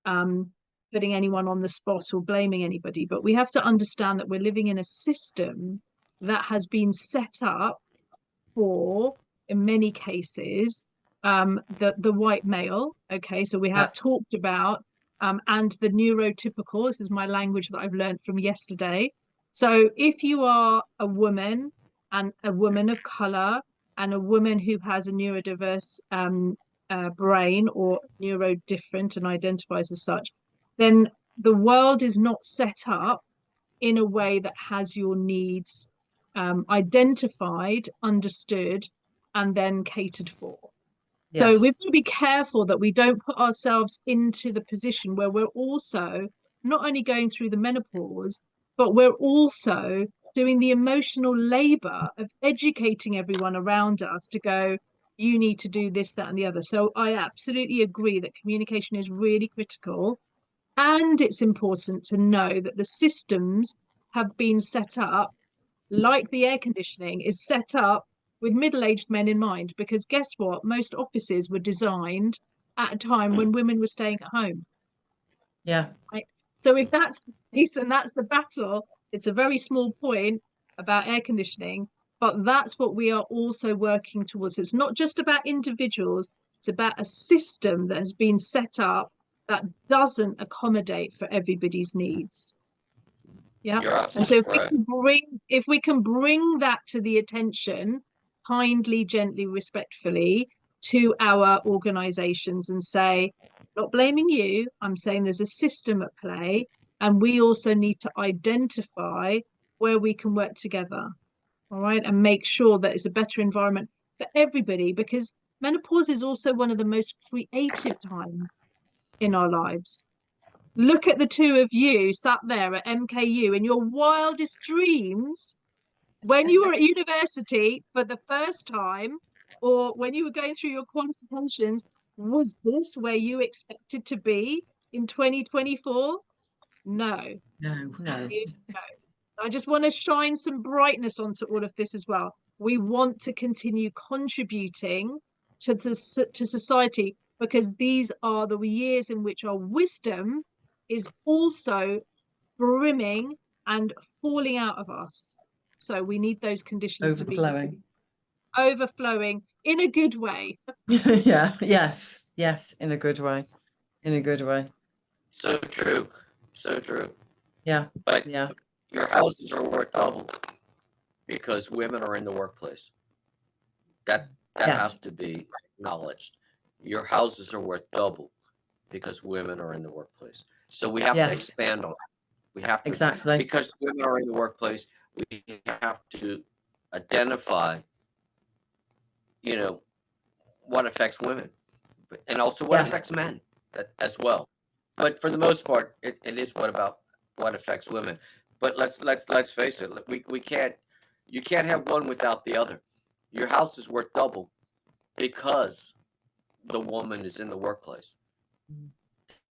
putting anyone on the spot or blaming anybody, but we have to understand that we're living in a system that has been set up for, in many cases, the white male. Okay, so we have talked about and the neurotypical. This is my language that I've learned from yesterday. So if you are a woman, and a woman of color, and a woman who has a neurodiverse brain, or neurodifferent and identifies as such, then the world is not set up in a way that has your needs identified, understood, and then catered for. So we've got to be careful that we don't put ourselves into the position where we're also not only going through the menopause, but we're also doing the emotional labor of educating everyone around us to go, you need to do this, that, and the other. So I absolutely agree that communication is really critical. And it's important to know that the systems have been set up, like the air conditioning is set up with middle-aged men in mind, because guess what? Most offices were designed at a time when women were staying at home. Yeah. Right? So if that's the case and that's the battle, it's a very small point about air conditioning, but that's what we are also working towards. It's not just about individuals, it's about a system that has been set up that doesn't accommodate for everybody's needs. Yeah. And so if we can bring that to the attention, kindly, gently, respectfully, to our organizations, and say, not blaming you. I'm saying there's a system at play, and we also need to identify where we can work together. All right, and make sure that it's a better environment for everybody, because menopause is also one of the most creative times in our lives. Look at the two of you sat there at MKU in your wildest dreams when you were at university for the first time, or when you were going through your qualifications. Was this where you expected to be in 2024? No. No. No. I just want to shine some brightness onto all of this as well. We want to continue contributing to society, because these are the years in which our wisdom is also brimming and falling out of us. So we need those conditions to be overflowing in a good way. Yeah, yes, in a good way. So true. So true. Yeah. But yeah, your houses are worth double because women are in the workplace. That has to be acknowledged. Your houses are worth double because women are in the workplace. So we have to expand on it. We have to, exactly, because women are in the workplace, we have to identify, what affects women, and also what affects men as well. But for the most part, it is what affects women. But let's face it, you can't have one without the other. Your house is worth double because the woman is in the workplace.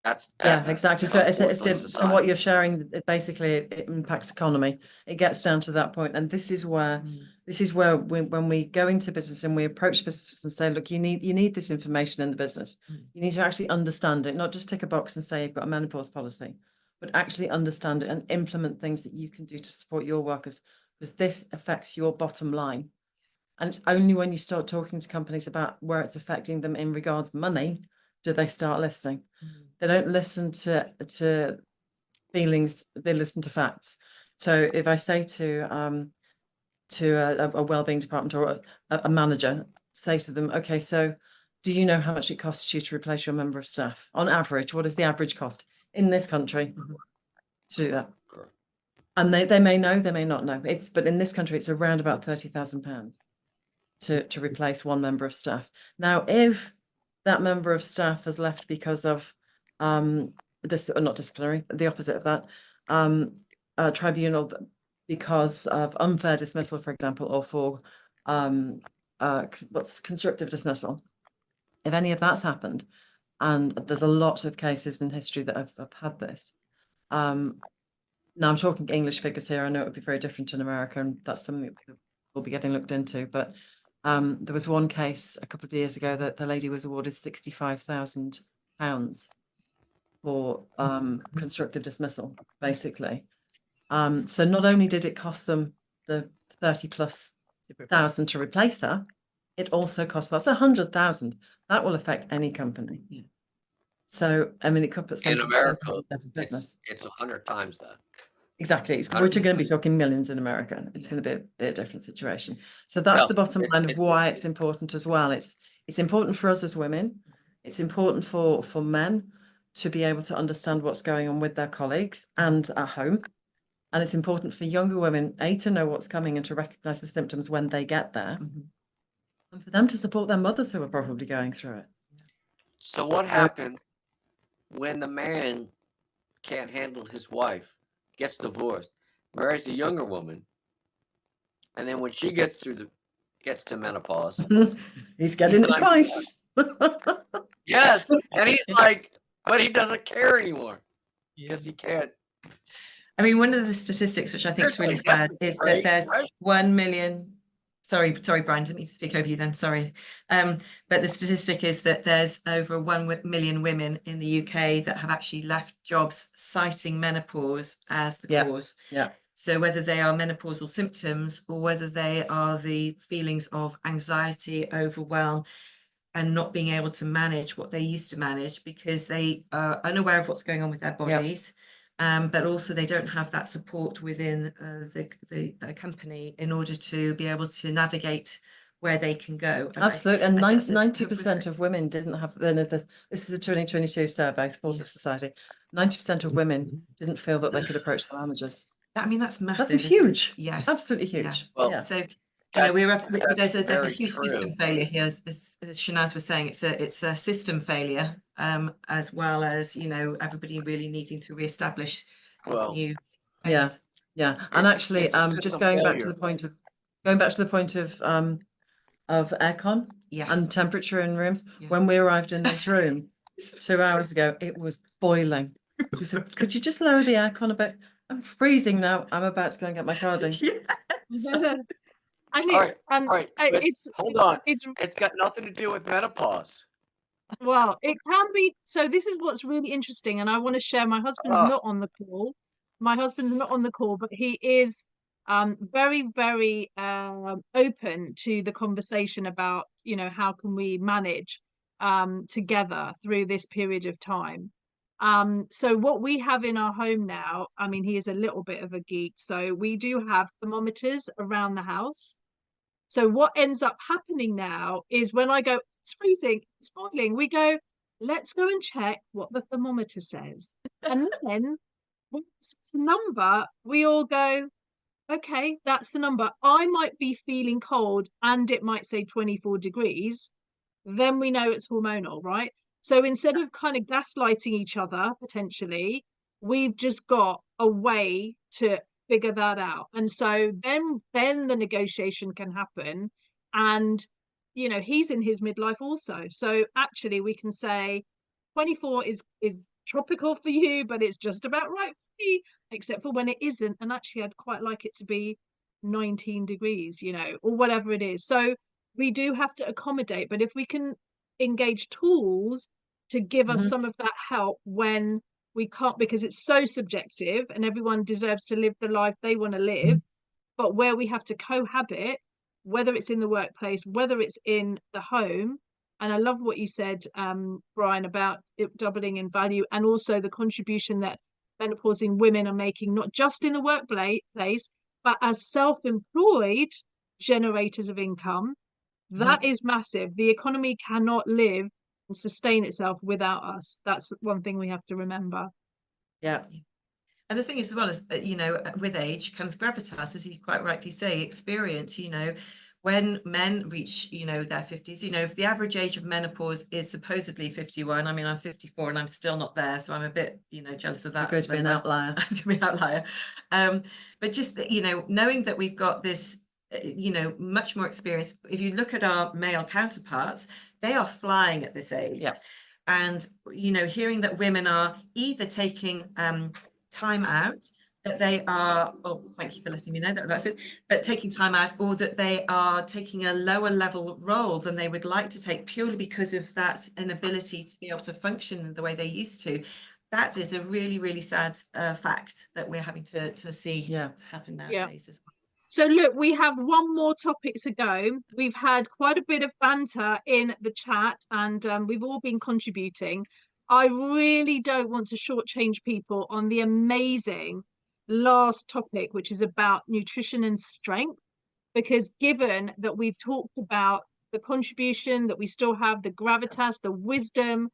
That's exactly. So so what you're sharing, basically it impacts economy. It gets down to that point, and this is where when we go into business and we approach businesses and say, look, you need this information in the business. You need to actually understand it, not just tick a box and say you've got a menopause policy, but actually understand it and implement things that you can do to support your workers, because this affects your bottom line. And it's only when you start talking to companies about where it's affecting them in regards to money do they start listening. They don't listen to feelings, they listen to facts. So if I say to a wellbeing department or a manager, say to them, okay, so do you know how much it costs you to replace your member of staff? On average, what is the average cost in this country to do that? And they may know, they may not know. But in this country, it's around about £30,000 to replace one member of staff. Now, if that member of staff has left because of not disciplinary, the opposite of that, a tribunal because of unfair dismissal, for example, or for what's constructive dismissal. If any of that's happened, and there's a lot of cases in history that have had this. Now I'm talking English figures here. I know it would be very different in America, and that's something that we'll be getting looked into. But there was one case a couple of years ago that the lady was awarded £65,000 for constructive dismissal, basically. So not only did it cost them the 30,000+ to replace her, it also cost, that's 100,000. That will affect any company. Yeah. So I mean, it could put in America, business. It's 100 times that. Exactly. We're going to be talking millions in America. It's going to be a different situation. So that's the bottom line of why it's important as well. It's important for us as women. It's important for men to be able to understand what's going on with their colleagues and at home. And it's important for younger women, to know what's coming and to recognize the symptoms when they get there. And for them to support their mothers who are probably going through it. So what happens when the man can't handle his wife, gets divorced, marries a younger woman, and then when she gets to menopause, he's getting it twice. Yes, and he's like, but he doesn't care anymore because he can't. I mean, one of the statistics which I think is really sad is that there's 1 million. Sorry, Brian, didn't mean to speak over you then, sorry. But the statistic is that there's over 1 million women in the UK that have actually left jobs citing menopause as the cause. Yeah. So whether they are menopausal symptoms or whether they are the feelings of anxiety, overwhelm, and not being able to manage what they used to manage because they are unaware of what's going on with their bodies. But also they don't have that support within the company in order to be able to navigate where they can go. Absolutely. And 90% of women didn't have, this is a 2022 survey, Forces Society. 90% of women didn't feel that they could approach their managers. I mean, that's massive. That's huge. Yes. Absolutely huge. Yeah. Well, So, there's a very huge true. system failure here, as Shehnaaz was saying. It's a system failure, as well as, everybody really needing to reestablish this new pace. Yeah. And actually, it's a just system going back failure. to the point of aircon and temperature in rooms. Yeah. When we arrived in this room 2 hours ago, it was boiling. We said, could you just lower the aircon a bit? I'm freezing now. I'm about to go and get my carding. Hold on. It's got nothing to do with menopause. Well, it can be. So this is what's really interesting, and I want to share. My husband's not on the call. My husband's not on the call, but he is very, very open to the conversation about, how can we manage together through this period of time. So what we have in our home now, I mean, he is a little bit of a geek, so we do have thermometers around the house. So what ends up happening now is when I go, it's freezing, it's boiling, we go, let's go and check what the thermometer says. And then when it's a number, we all go, okay, that's the number. I might be feeling cold and it might say 24 degrees. Then we know it's hormonal, right? So instead of kind of gaslighting each other, potentially, we've just got a way to figure that out. And so then the negotiation can happen. And, he's in his midlife also. So actually we can say 24 is tropical for you, but it's just about right for me, except for when it isn't. And actually I'd quite like it to be 19 degrees, or whatever it is. So we do have to accommodate, but if we can engage tools to give us some of that help when we can't, because it's so subjective and everyone deserves to live the life they want to live, but where we have to cohabit, whether it's in the workplace, whether it's in the home. And I love what you said, Brian, about it doubling in value, and also the contribution that menopausing women are making, not just in the workplace, but as self-employed generators of income. That is massive. The economy cannot live and sustain itself without us. That's one thing we have to remember. Yeah. And the thing is, as well, as with age comes gravitas, as you quite rightly say, experience. When men reach their 50s, if the average age of menopause is supposedly 51, I mean, I'm 54 and I'm still not there, so I'm a bit jealous of that. You're going to be an outlier. I'm going to be an outlier. But just knowing that we've got this much more experience. If you look at our male counterparts, they are flying at this age. Yeah. And hearing that women are either taking time out, that they are, thank you for letting me know that's it, but taking time out, or that they are taking a lower level role than they would like to take, purely because of that inability to be able to function the way they used to. That is a really, really sad fact that we're having to see happen nowadays as well. So look, we have one more topic to go. We've had quite a bit of banter in the chat, and we've all been contributing. I really don't want to shortchange people on the amazing last topic, which is about nutrition and strength, because given that we've talked about the contribution that we still have, the gravitas, the wisdom,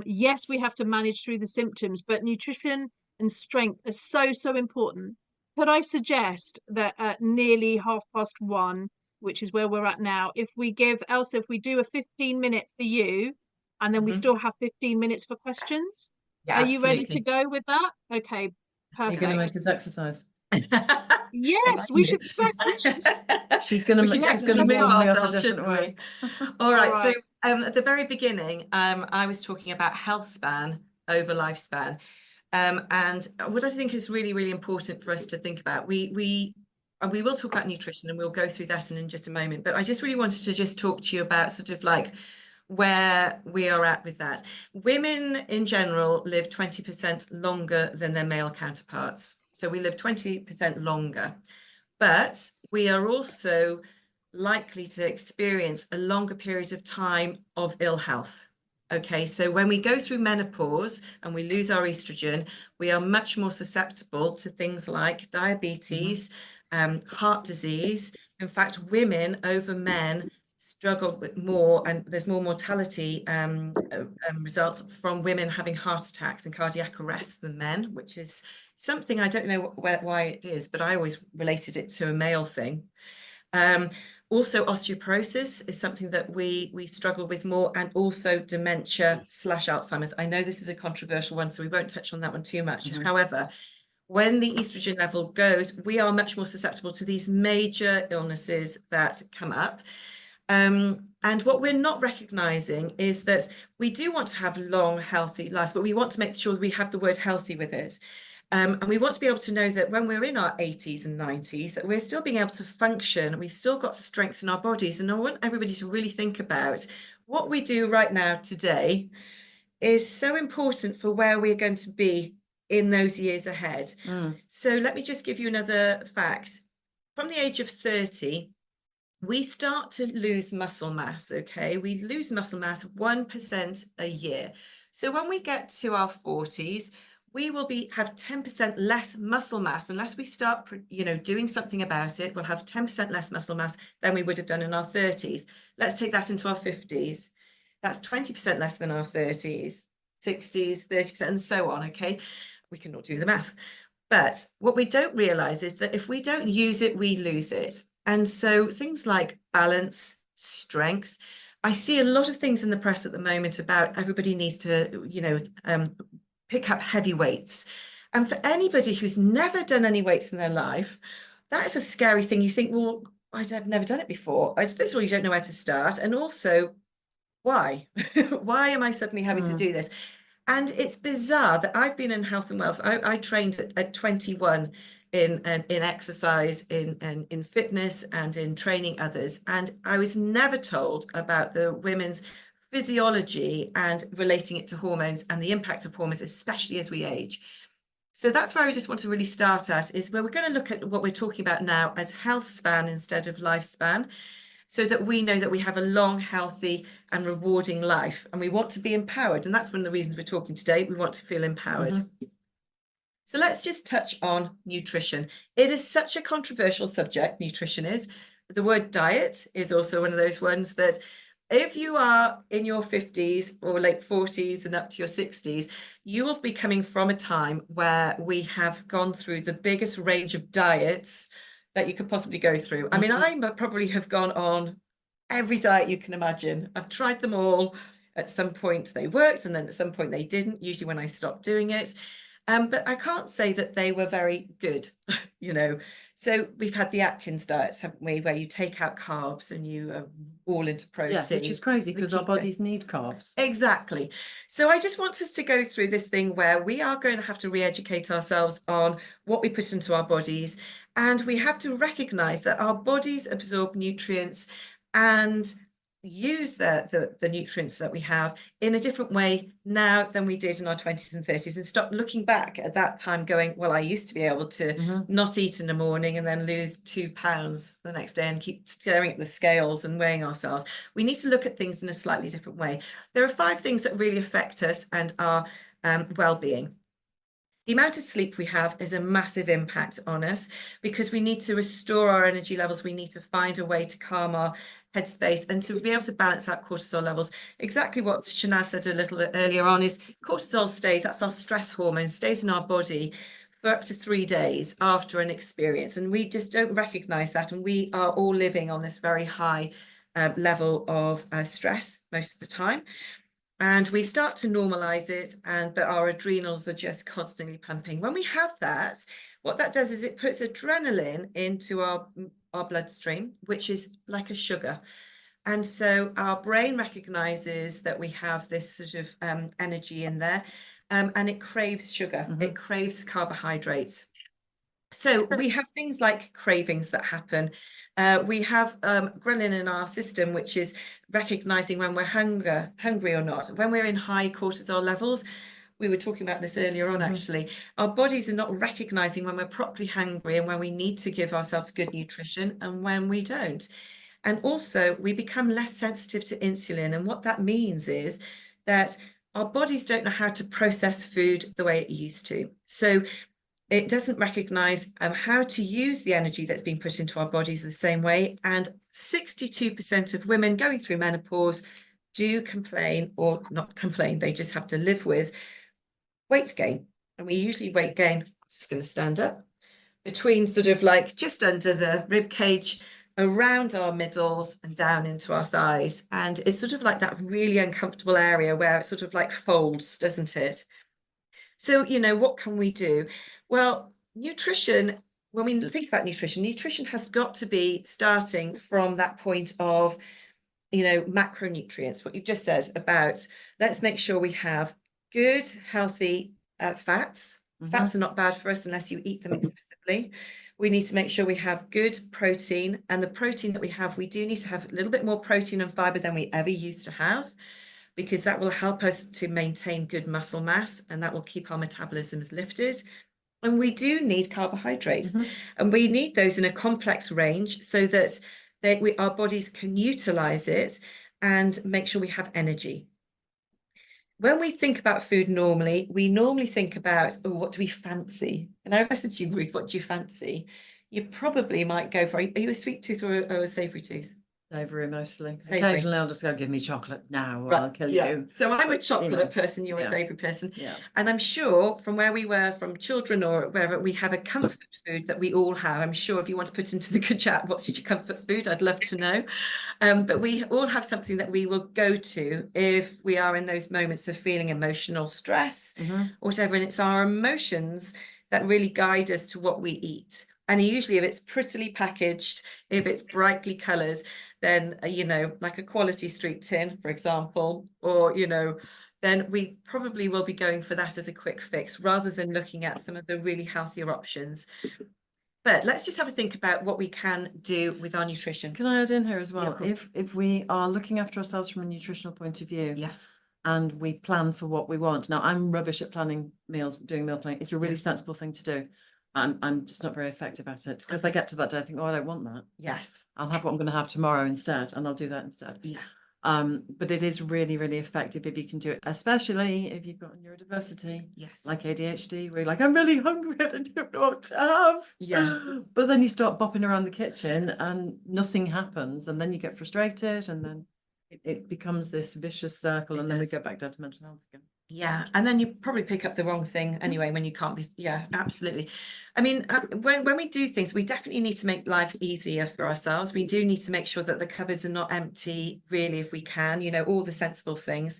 yes, we have to manage through the symptoms, but nutrition and strength are so important. Could I suggest that at nearly 1:30, which is where we're at now, if we give Ailsa, if we do a 15-minute for you, and then we still have 15 minutes for questions? Yeah, are you ready to go with that? Okay, perfect. Are you going to make us exercise? Yes, we should start. She's going to move on, a different way. All right. So at the very beginning, I was talking about health span over lifespan. And what I think is really, really important for us to think about, we will talk about nutrition and we'll go through that in just a moment, but I just really wanted to just talk to you about sort of like where we are at with that. Women in general live 20% longer than their male counterparts. So we live 20% longer, but we are also likely to experience a longer period of time of ill health. Okay, so when we go through menopause and we lose our estrogen, we are much more susceptible to things like diabetes, heart disease. In fact, women over men struggle with more, and there's more mortality results from women having heart attacks and cardiac arrests than men, which is something I don't know why it is, but I always related it to a male thing. Also, osteoporosis is something that we struggle with more, and also dementia / Alzheimer's. I know this is a controversial one, so we won't touch on that one too much. However, when the estrogen level goes, we are much more susceptible to these major illnesses that come up. And what we're not recognizing is that we do want to have long, healthy lives, but we want to make sure that we have the word healthy with it. And we want to be able to know that when we're in our 80s and 90s, that we're still being able to function. We've still got strength in our bodies. And I want everybody to really think about what we do right now today is so important for where we're going to be in those years ahead. So let me just give you another fact. From the age of 30, we start to lose muscle mass, okay? We lose muscle mass 1% a year. So when we get to our 40s, we will have 10% less muscle mass unless we start, doing something about it. We'll have 10% less muscle mass than we would have done in our 30s. Let's take that into our 50s. That's 20% less than our 30s, 60s, 30%, and so on, okay? We cannot do the math. But what we don't realize is that if we don't use it, we lose it. And so things like balance, strength, I see a lot of things in the press at the moment about everybody needs to, pick up heavy weights. And for anybody who's never done any weights in their life, that is a scary thing. You think, well, I've never done it before. First of all, you don't know where to start. And also, why? Why am I suddenly having to do this? And it's bizarre that I've been in health and wealth. I trained at 21 in exercise, in fitness, and in training others. And I was never told about the women's physiology and relating it to hormones and the impact of hormones, especially as we age. So that's where I just want to really start at, is where we're going to look at what we're talking about now as health span instead of lifespan, so that we know that we have a long, healthy and rewarding life, and we want to be empowered. And that's one of the reasons we're talking today. We want to feel empowered. So let's just touch on nutrition. It is such a controversial subject, nutrition is. The word diet is also one of those ones that if you are in your 50s or late 40s and up to your 60s, you will be coming from a time where we have gone through the biggest range of diets that you could possibly go through. I mean, I probably have gone on every diet you can imagine. I've tried them all. At some point they worked, and then at some point they didn't, usually when I stopped doing it. But I can't say that they were very good, So we've had the Atkins diets, haven't we, where you take out carbs and you are all into protein. Yeah, which is crazy because our bodies need carbs. Exactly. So I just want us to go through this thing where we are going to have to re-educate ourselves on what we put into our bodies. And we have to recognize that our bodies absorb nutrients and use the nutrients that we have in a different way now than we did in our 20s and 30s, and stop looking back at that time going, well, I used to be able to not eat in the morning and then lose 2 pounds the next day and keep staring at the scales and weighing ourselves. We need to look at things in a slightly different way. There are 5 things that really affect us and our well-being. The amount of sleep we have is a massive impact on us, because we need to restore our energy levels. We need to find a way to calm our headspace and to be able to balance out cortisol levels. Exactly what Shehnaaz said a little bit earlier on is cortisol stays, that's our stress hormone, stays in our body for up to 3 days after an experience. And we just don't recognize that. And we are all living on this very high level of stress most of the time. And we start to normalize it, but our adrenals are just constantly pumping. When we have that, what that does is it puts adrenaline into our bloodstream, which is like a sugar. And so our brain recognizes that we have this sort of energy in there, and it craves sugar. It craves carbohydrates. So we have things like cravings that happen. We have ghrelin in our system, which is recognizing when we're hungry or not. When we're in high cortisol levels, we were talking about this earlier on, actually, our bodies are not recognizing when we're properly hungry and when we need to give ourselves good nutrition and when we don't. And also we become less sensitive to insulin. And what that means is that our bodies don't know how to process food the way it used to. So It doesn't recognize how to use the energy that's been put into our bodies the same way. And 62% of women going through menopause do complain, or not complain, they just have to live with weight gain. And we usually weight gain, just going to stand up, between sort of like just under the rib cage, around our middles and down into our thighs. And it's sort of like that really uncomfortable area where it sort of like folds, doesn't it? So, you know, what can we do? Well, nutrition, when we think about nutrition has got to be starting from that point of, you know, macronutrients, what you've just said about, let's make sure we have good, healthy fats. Fats are not bad for us unless you eat them excessively. We need to make sure we have good protein, and the protein that we have, we do need to have a little bit more protein and fiber than we ever used to have, because that will help us to maintain good muscle mass, and that will keep our metabolisms lifted. And we do need carbohydrates, and we need those in a complex range so that our bodies can utilize it and make sure we have energy. When we think about food normally, we normally think about, oh, what do we fancy? And if I said to you, Ruth, what do you fancy? You probably might go for, are you a sweet tooth or a savoury tooth? Savoury mostly. Savoury. Occasionally I'll just go, give me chocolate now, or I'll kill you. So I'm a chocolate person, you're a savoury person. And I'm sure from where we were, from children or wherever, we have a comfort food that we all have. I'm sure if you want to put into the chat, what's your comfort food? I'd love to know. But we all have something that we will go to if we are in those moments of feeling emotional stress or whatever. And it's our emotions that really guide us to what we eat. And usually if it's prettily packaged, if it's brightly coloured, then, you know, like a Quality Street tin, for example, or, you know, then we probably will be going for that as a quick fix rather than looking at some of the really healthier options. But let's just have a think about what we can do with our nutrition. Can I add in here as well? If we are looking after ourselves from a nutritional point of view, and we plan for what we want. Now, I'm rubbish at planning meals, doing meal planning. It's a really sensible thing to do. I'm just not very effective at it, because I get to that day, I think, oh, I don't want that. I'll have what I'm going to have tomorrow instead, and I'll do that instead. But it is really, really effective if you can do it, especially if you've got neurodiversity, like ADHD, where you're like, I'm really hungry, I don't know what to have. But then you start bopping around the kitchen and nothing happens, and then you get frustrated, and then it becomes this vicious circle, and then we go back down to mental health again. And then you probably pick up the wrong thing anyway when you can't be. Absolutely. I mean, when we do things, we definitely need to make life easier for ourselves. We do need to make sure that the cupboards are not empty, really, if we can, you know, all the sensible things.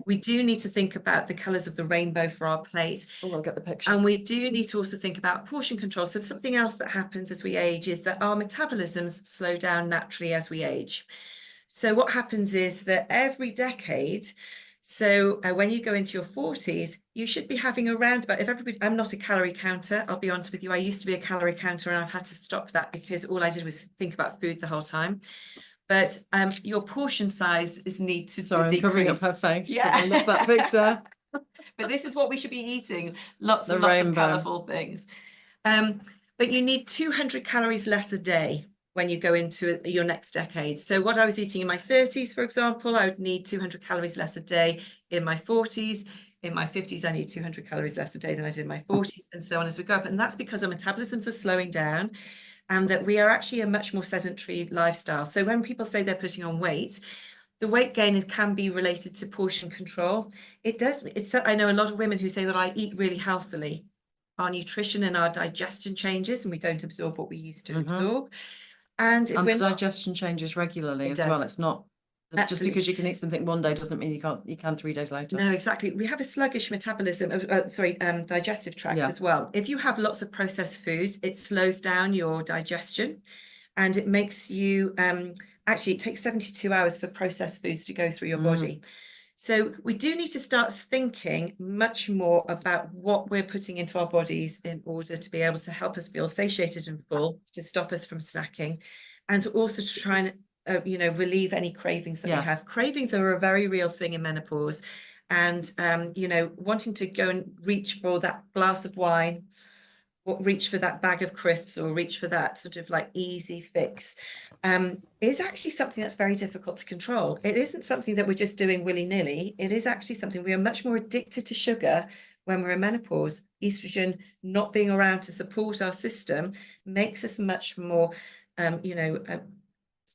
We do need to think about the colours of the rainbow for our plate. Oh, I'll get the picture. And we do need to also think about portion control. So something else that happens as we age is that our metabolisms slow down naturally as we age. So what happens is that every decade, so when you go into your 40s, you should be having around about, if everybody, I'm not a calorie counter, I'll be honest with you. I used to be a calorie counter, and I've had to stop that because all I did was think about food the whole time. But your portion size is need to decrease. I'm covering up her face. I love that picture. But this is what we should be eating. Lots of colourful things. But you need 200 calories less a day when you go into your next decade. So what I was eating in my 30s, for example, I would need 200 calories less a day in my 40s. In my 50s, I need 200 calories less a day than I did in my 40s, and so on as we go up. And that's because our metabolisms are slowing down, and that we are actually a much more sedentary lifestyle. So when people say they're putting on weight, the weight gain can be related to portion control. It does. I know a lot of women who say that I eat really healthily. Our nutrition and our digestion changes, and we don't absorb what we used to absorb. And the digestion changes regularly as well. It's not just because you can eat something one day doesn't mean you can 3 days later. No, exactly. We have a sluggish metabolism, digestive tract as well. If you have lots of processed foods, it slows down your digestion, and it makes you, actually it takes 72 hours for processed foods to go through your body. So we do need to start thinking much more about what we're putting into our bodies in order to be able to help us feel satiated and full, to stop us from snacking, and to also to try and relieve any cravings that we have. Cravings are a very real thing in menopause, and wanting to go and reach for that glass of wine, or reach for that bag of crisps, or reach for that sort of like easy fix, is actually something that's very difficult to control. It isn't something that we're just doing willy-nilly. It is actually something we are much more addicted to sugar when we're in menopause. Estrogen not being around to support our system makes us much more,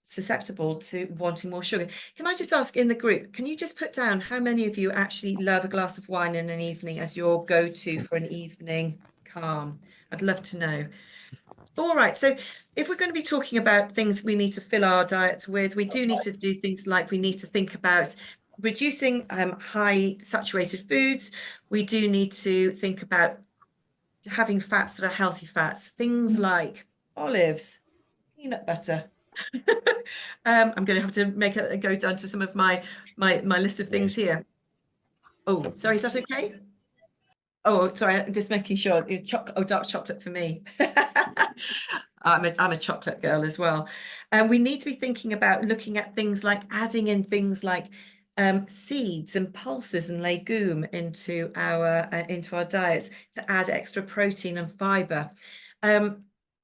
susceptible to wanting more sugar. Can I just ask in the group, can you just put down how many of you actually love a glass of wine in an evening as your go-to for an evening calm? I'd love to know. All right, so if we're going to be talking about things we need to fill our diets with, we do need to do things like we need to think about reducing high saturated foods. We do need to think about having fats that are healthy fats, things like olives, peanut butter. I'm going to have to make a go down to some of my list of things here. Oh, sorry, is that okay? Oh, sorry, I'm just making sure. Dark chocolate for me. I'm a chocolate girl as well. And we need to be thinking about looking at things like adding in things like seeds and pulses and legume into our diets to add extra protein and fiber.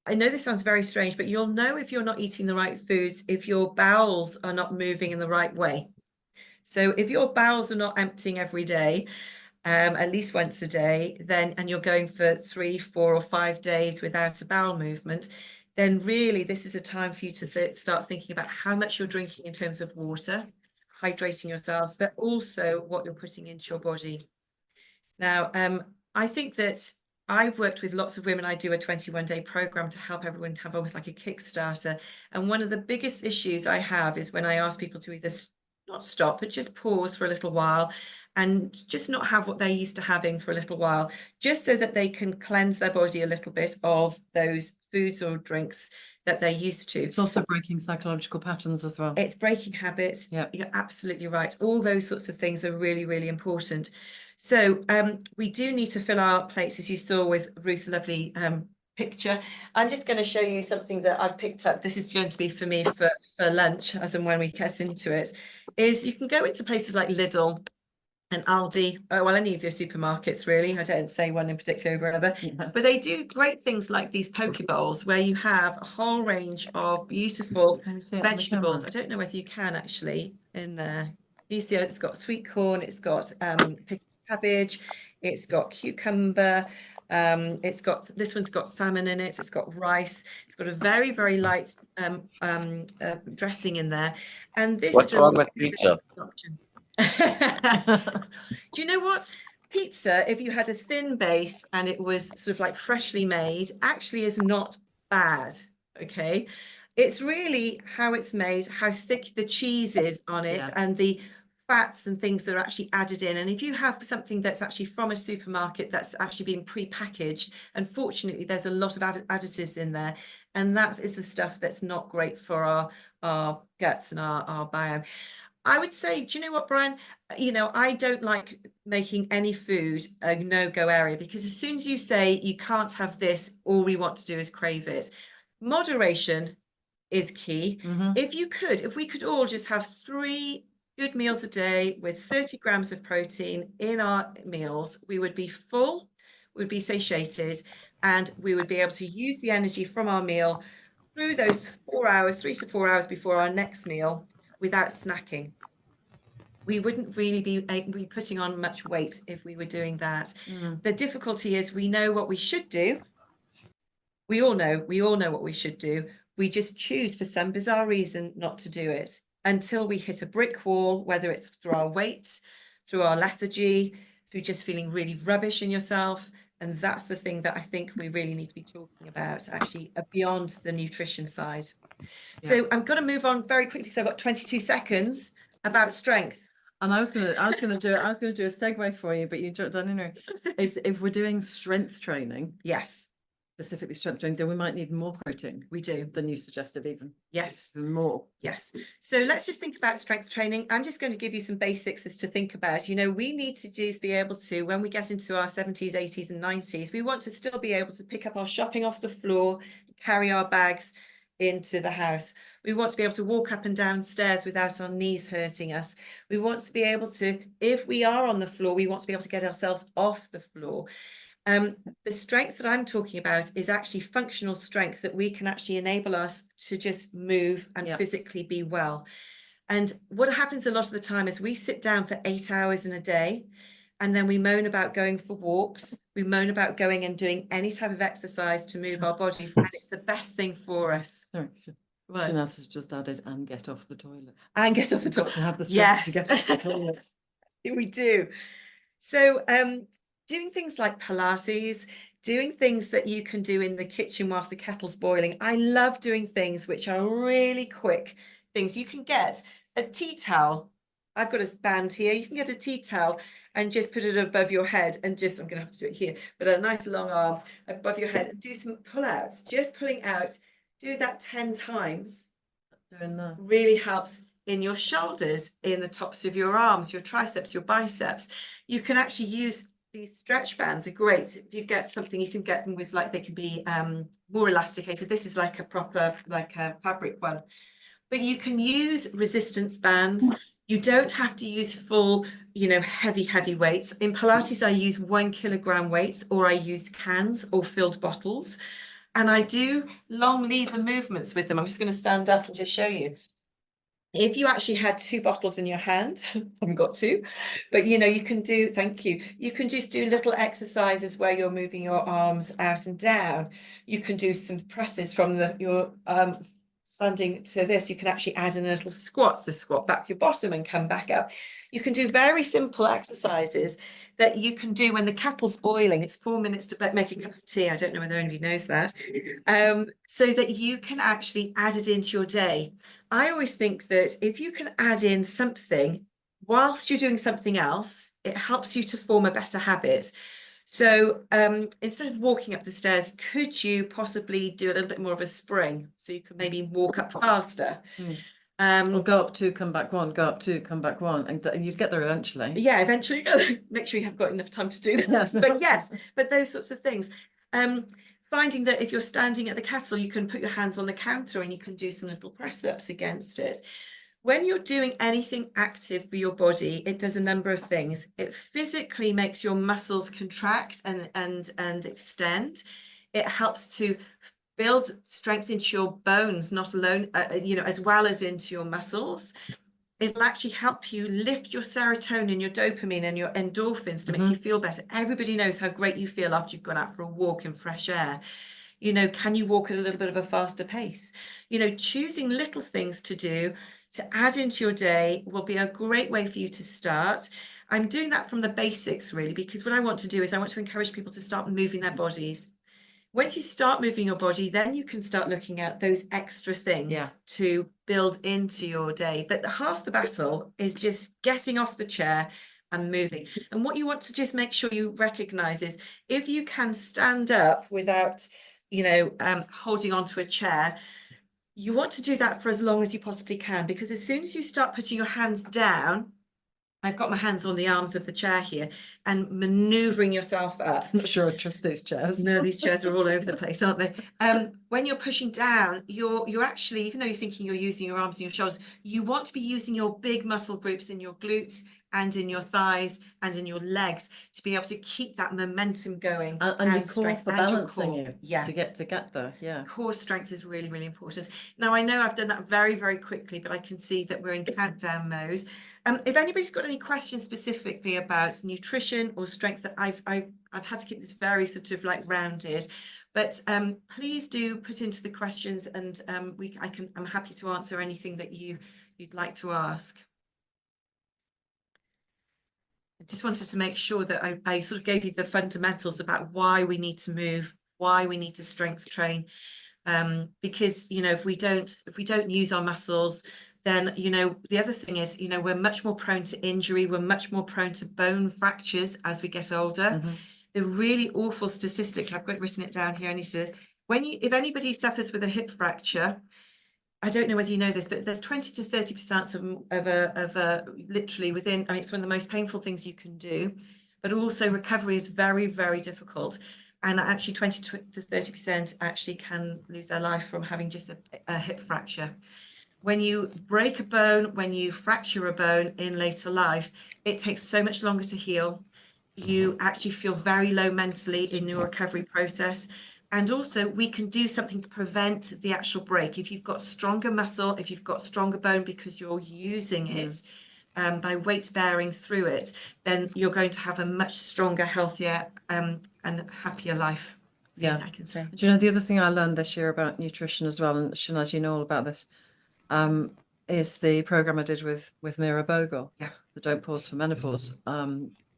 I know this sounds very strange, but you'll know if you're not eating the right foods if your bowels are not moving in the right way. So if your bowels are not emptying every day, at least once a day, and you're going for 3, 4, or 5 days without a bowel movement, then really this is a time for you to start thinking about how much you're drinking in terms of water, hydrating yourselves, but also what you're putting into your body. Now, I think that I've worked with lots of women. I do a 21-day program to help everyone have almost like a Kickstarter. And one of the biggest issues I have is when I ask people to either not stop, but just pause for a little while and just not have what they're used to having for a little while, just so that they can cleanse their body a little bit of those foods or drinks that they're used to. It's also breaking psychological patterns as well. It's breaking habits. Yeah, you're absolutely right. All those sorts of things are really, really important. So we do need to fill our plates, as you saw with Ruth's lovely picture. I'm just going to show you something that I've picked up. This is going to be for me for lunch, as and when we get into it, is you can go into places like Lidl and Aldi, well, any of your supermarkets, really. I don't say one in particular over another, but they do great things like these poke bowls where you have a whole range of beautiful vegetables. I don't know whether you can actually in there. You see, it's got sweet corn, it's got cabbage, it's got cucumber, it's got, this one's got salmon in it, it's got rice, it's got a very, very light dressing in there. And this What's is wrong with pizza? option. Do you know what? Pizza, if you had a thin base and it was sort of like freshly made, actually is not bad. Okay. It's really how it's made, how thick the cheese is on it, and the fats and things that are actually added in. And if you have something that's actually from a supermarket that's actually been pre-packaged, unfortunately, there's a lot of additives in there. And that is the stuff that's not great for our guts and our biome. I would say, do you know what, Brian? You know, I don't like making any food a no-go area, because as soon as you say you can't have this, all we want to do is crave it. Moderation is key. If we could all just have 3 good meals a day with 30 grams of protein in our meals, we would be full, we would be satiated, and we would be able to use the energy from our meal through those 4 hours, 3 to 4 hours before our next meal without snacking. We wouldn't really be putting on much weight if we were doing that. The difficulty is we know what we should do. We all know what we should do. We just choose for some bizarre reason not to do it until we hit a brick wall, whether it's through our weight, through our lethargy, through just feeling really rubbish in yourself. And that's the thing that I think we really need to be talking about, actually, beyond the nutrition side. So I'm going to move on very quickly because I've got 22 seconds about strength. And I was gonna do a segue for you, but you jumped on in. Is if we're doing strength training, yes, specifically strength training, then we might need more protein. We do, than you suggested, even. Yes, more. Yes. So let's just think about strength training. I'm just going to give you some basics as to think about. You know, we need to just be able to, when we get into our 70s, 80s, and 90s, we want to still be able to pick up our shopping off the floor, carry our bags into the house. We want to be able to walk up and down stairs without our knees hurting us. We want to be able to, if we are on the floor, we want to be able to get ourselves off the floor. The strength that I'm talking about is actually functional strength that we can actually enable us to just move and physically be well. And what happens a lot of the time is we sit down for 8 hours in a day, And then we moan about going for walks. We moan about going and doing any type of exercise to move our bodies. And it's the best thing for us. Sorry, Shehnaaz has just added, and get off the toilet. And get off the We've got toilet. to have the strength to Yes. get off the toilet. We do. So doing things like Pilates, doing things that you can do in the kitchen whilst the kettle's boiling. I love doing things which are really quick things. You can get a tea towel. I've got a band here. You can get a tea towel and just put it above your head and just, I'm going to have to do it here, but a nice long arm above your head and do some pull-outs, just pulling out. Do that 10 times. Really helps in your shoulders, in the tops of your arms, your triceps, your biceps. You can actually use these stretch bands are great. If you get something, you can get them with, like, they can be more elasticated. This is like a proper, like a fabric one. But you can use resistance bands. You don't have to use full, you know, heavy weights. In Pilates, I use 1 kilogram weights, or I use cans or filled bottles. And I do long lever movements with them. I'm just going to stand up and just show you. If you actually had 2 bottles in your hand, I haven't got 2, but you know, you can do, thank you. You can just do little exercises where you're moving your arms out and down. You can do some presses from your standing to this. You can actually add in a little squat. So squat back to your bottom and come back up. You can do very simple exercises that you can do when the kettle's boiling. It's 4 minutes to make a cup of tea. I don't know whether anybody knows that. So that you can actually add it into your day. I always think that if you can add in something whilst you're doing something else, it helps you to form a better habit. So instead of walking up the stairs, could you possibly do a little bit more of a spring? So you could maybe walk up faster. Or go up 2, come back 1, go up 2, come back 1, and you'd get there eventually. Yeah, eventually. Make sure you have got enough time to do that. Yes. But yes, but those sorts of things. Finding that if you're standing at the kettle, you can put your hands on the counter and you can do some little press-ups against it. When you're doing anything active for your body, it does a number of things. It physically makes your muscles contract and extend. It helps to build strength into your bones, not alone, you know, as well as into your muscles. It'll actually help you lift your serotonin, your dopamine, and your endorphins to make you feel better. Everybody knows how great you feel after you've gone out for a walk in fresh air. You know, can you walk at a little bit of a faster pace? You know, choosing little things to do to add into your day will be a great way for you to start. I'm doing that from the basics, really, because what I want to do is I want to encourage people to start moving their bodies. Once you start moving your body, then you can start looking at those extra things to build into your day. But half the battle is just getting off the chair and moving. And what you want to just make sure you recognize is if you can stand up without, you know, holding onto a chair, you want to do that for as long as you possibly can, because as soon as you start putting your hands down, I've got my hands on the arms of the chair here and maneuvering yourself up. I'm not sure I trust these chairs. No, these chairs are all over the place, aren't they? When you're pushing down, you're actually, even though you're thinking you're using your arms and your shoulders, you want to be using your big muscle groups in your glutes and in your thighs and in your legs to be able to keep that momentum going. And your core for balancing you to get there. Yeah. Core strength is really, really important. Now, I know I've done that very, very quickly, but I can see that we're in countdown mode. If anybody's got any questions specifically about nutrition or strength, that I've had to keep this very sort of like rounded, but please do put into the questions, and I'm happy to answer anything that you'd like to ask. I just wanted to make sure that I sort of gave you the fundamentals about why we need to move, why we need to strength train, because you know if we don't use our muscles, then you know the other thing is, you know, we're much more prone to injury, we're much more prone to bone fractures as we get older. The really awful statistic, I've got written it down here, if anybody suffers with a hip fracture, I don't know whether you know this, but there's 20 to 30% of literally within, I mean, it's one of the most painful things you can do, but also recovery is very, very difficult. And actually 20 to 30% actually can lose their life from having just a hip fracture. When you break a bone, when you fracture a bone in later life, it takes so much longer to heal. You actually feel very low mentally in your recovery process. And also we can do something to prevent the actual break. If you've got stronger muscle, if you've got stronger bone because you're using it, by weight bearing through it, then you're going to have a much stronger, healthier, and happier life. Yeah, I can say. Do you know the other thing I learned this year about nutrition as well, and Shehnaaz, you know all about this, is the program I did with Mira Bogle, the Don't Pause for Menopause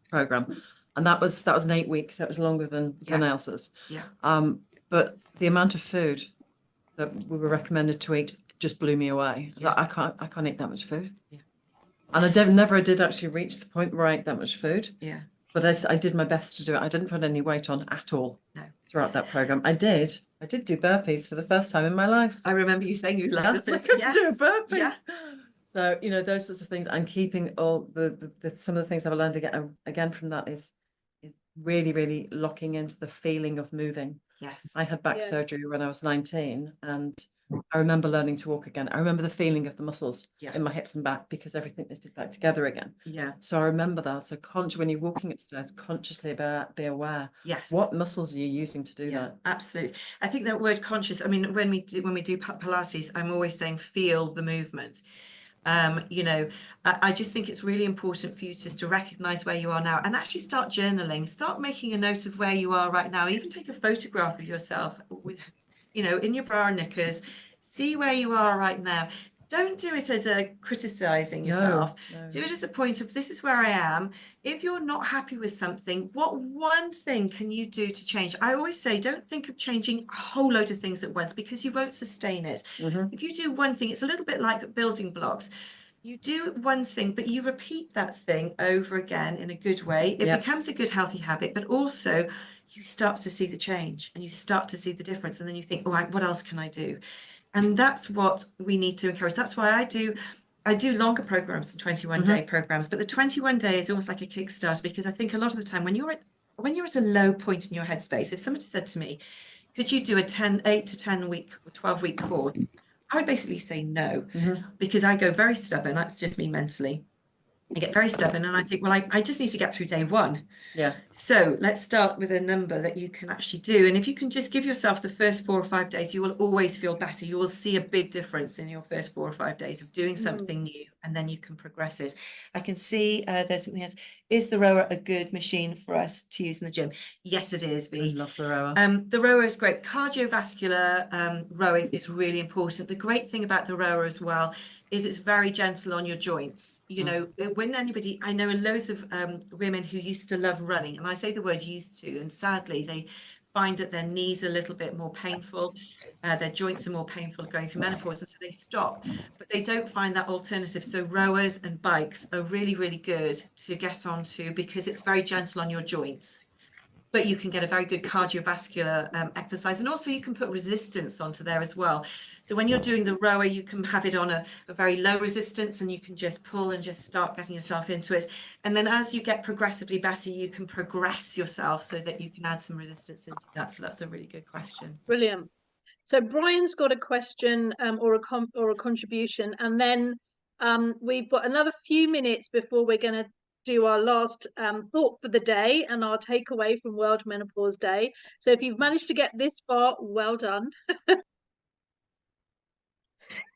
program, and that was an 8 weeks. That was longer than Ailsa's. Yeah. But the amount of food that we were recommended to eat just blew me away. Yeah. Like, I can't eat that much food. Yeah. And I never did actually reach the point where I ate that much food. Yeah. But I did my best to do it. I didn't put any weight on at all. No. Throughout that program. I did do burpees for the first time in my life. I remember you saying you loved this. I do a burpee. Yeah. So, you know, those sorts of things, and keeping all the some of the things I've learned again from that is really, really locking into the feeling of moving. Yes. I had back surgery when I was 19, and I remember learning to walk again. I remember the feeling of the muscles in my hips and back, because everything knitted back together again. Yeah. So I remember that. So when you're walking upstairs, consciously be aware. Yes. What muscles are you using to do that? Absolutely. I think that word conscious, I mean, when we do Pilates, I'm always saying feel the movement. You know, I just think it's really important for you just to recognize where you are now, and actually start journaling, start making a note of where you are right now. Even take a photograph of yourself with, you know, in your bra and knickers, see where you are right now. Don't do it as a criticizing yourself. No. Do it as a point of, this is where I am. If you're not happy with something, what one thing can you do to change? I always say, don't think of changing a whole load of things at once, because you won't sustain it. If you do one thing, it's a little bit like building blocks. You do one thing, but you repeat that thing over again in a good way. It becomes a good, healthy habit, but also you start to see the change, and you start to see the difference. And then you think, all right, what else can I do? And that's what we need to encourage. That's why I do longer programs than 21-day programs, but the 21-day is almost like a kickstart, because I think a lot of the time when you're at a low point in your headspace, if somebody said to me, could you do a 8 to 10 week or 12-week course? I would basically say no, because I go very stubborn. That's just me mentally. I get very stubborn, and I think, well, I just need to get through day one. Yeah. So let's start with a number that you can actually do. And if you can just give yourself the first 4 or 5 days, you will always feel better. You will see a big difference in your first 4 or 5 days of doing something new, and then you can progress it. I can see there's something else. Is the rower a good machine for us to use in the gym? Yes, it is, V. I love the rower. The rower is great. Cardiovascular rowing is really important. The great thing about the rower as well is it's very gentle on your joints. You know, when I know loads of women who used to love running, and I say the word used to, and sadly they find that their knees are a little bit more painful, their joints are more painful going through menopause, and so they stop, but they don't find that alternative. So rowers and bikes are really, really good to get onto, because it's very gentle on your joints, but you can get a very good cardiovascular exercise, and also you can put resistance onto there as well. So when you're doing the rower, you can have it on a very low resistance, and you can just pull and just start getting yourself into it. And then as you get progressively better, you can progress yourself so that you can add some resistance into that. So that's a really good question. Brilliant. So Brian's got a question or a contribution, and then we've got another few minutes before we're going to do our last thought for the day and our takeaway from World Menopause Day. So if you've managed to get this far, well done.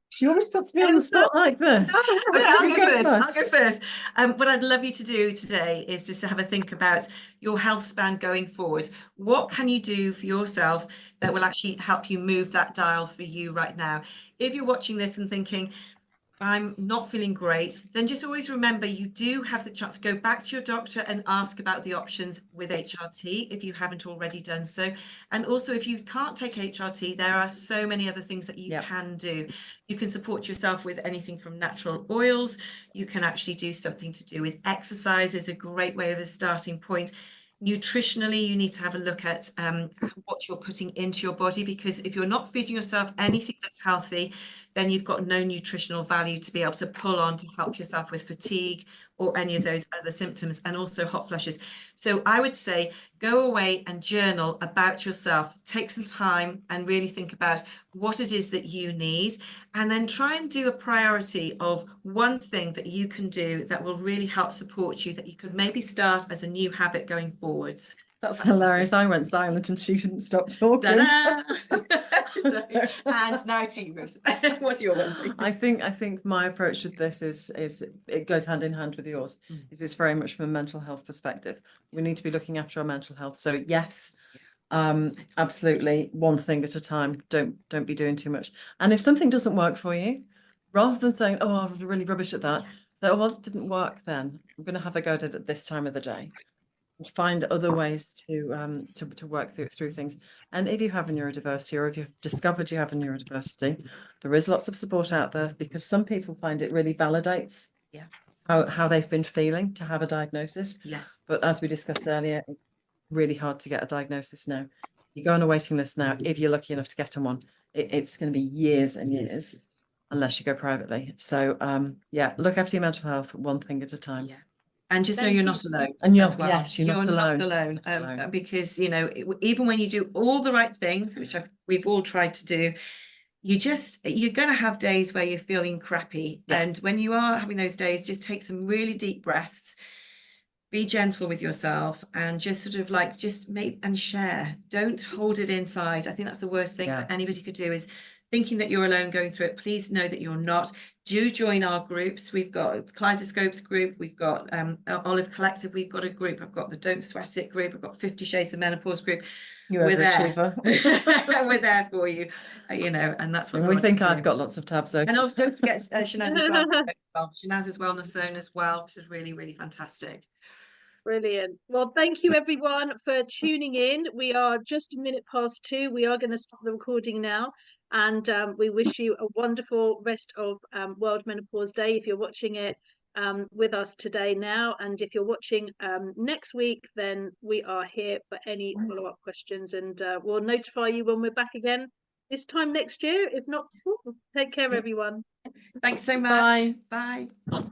She always puts me on the spot like this. Okay, I'll go first. What I'd love you to do today is just to have a think about your health span going forward. What can you do for yourself that will actually help you move that dial for you right now? If you're watching this and thinking, I'm not feeling great, then just always remember you do have the chance to go back to your doctor and ask about the options with HRT if you haven't already done so. And also, if you can't take HRT, there are so many other things that you can do. You can support yourself with anything from natural oils. You can actually do something to do with exercise is a great way of a starting point. Nutritionally, you need to have a look at what you're putting into your body, because if you're not feeding yourself anything that's healthy, then you've got no nutritional value to be able to pull on to help yourself with fatigue or any of those other symptoms, and also hot flushes. So I would say go away and journal about yourself. Take some time and really think about what it is that you need, and then try and do a priority of one thing that you can do that will really help support you, that you could maybe start as a new habit going forwards. That's hilarious. I went silent and she didn't stop talking. And now to you, Ruth. What's your one thing? I think my approach with this is it goes hand in hand with yours. It's very much from a mental health perspective. We need to be looking after our mental health. So yes, absolutely, one thing at a time. Don't be doing too much. And if something doesn't work for you, rather than saying, oh, I was really rubbish at that, say, oh, well, it didn't work then. I'm going to have a go at it at this time of the day. Find other ways to work through things. And if you have a neurodiversity, or if you've discovered you have a neurodiversity, there is lots of support out there, because some people find it really validates how they've been feeling to have a diagnosis. Yes. But as we discussed earlier, it's really hard to get a diagnosis now. You go on a waiting list now, if you're lucky enough to get on one, it's going to be years and years unless you go privately. So yeah, look after your mental health one thing at a time. Yeah. And just know you're not alone. And as well. Yes, you're not alone. Because, you know, even when you do all the right things, which we've all tried to do, you're going to have days where you're feeling crappy. Yeah. And when you are having those days, just take some really deep breaths, be gentle with yourself, and just sort of like, just make and share. Don't hold it inside. I think that's the worst thing that anybody could do, is thinking that you're alone going through it. Please know that you're not. Do join our groups. We've got Kaleidoscopes group. We've got Olive Collective. We've got a group. I've got the Don't Sweat It group. I've got 50 Shades of Menopause group. We're there. We're there for you, you know, and that's what we think. I've got lots of tabs open. And don't forget Shehnaaz as well. Shehnaaz's Wellness Zone as well, which is really, really fantastic. Brilliant. Well, thank you everyone for tuning in. We are just a minute past 2. We are going to stop the recording now, and we wish you a wonderful rest of World Menopause Day if you're watching it with us today now. And if you're watching next week, then we are here for any follow-up questions, and we'll notify you when we're back again this time next year, if not before. Take care, everyone. Thanks so much. Bye. Bye.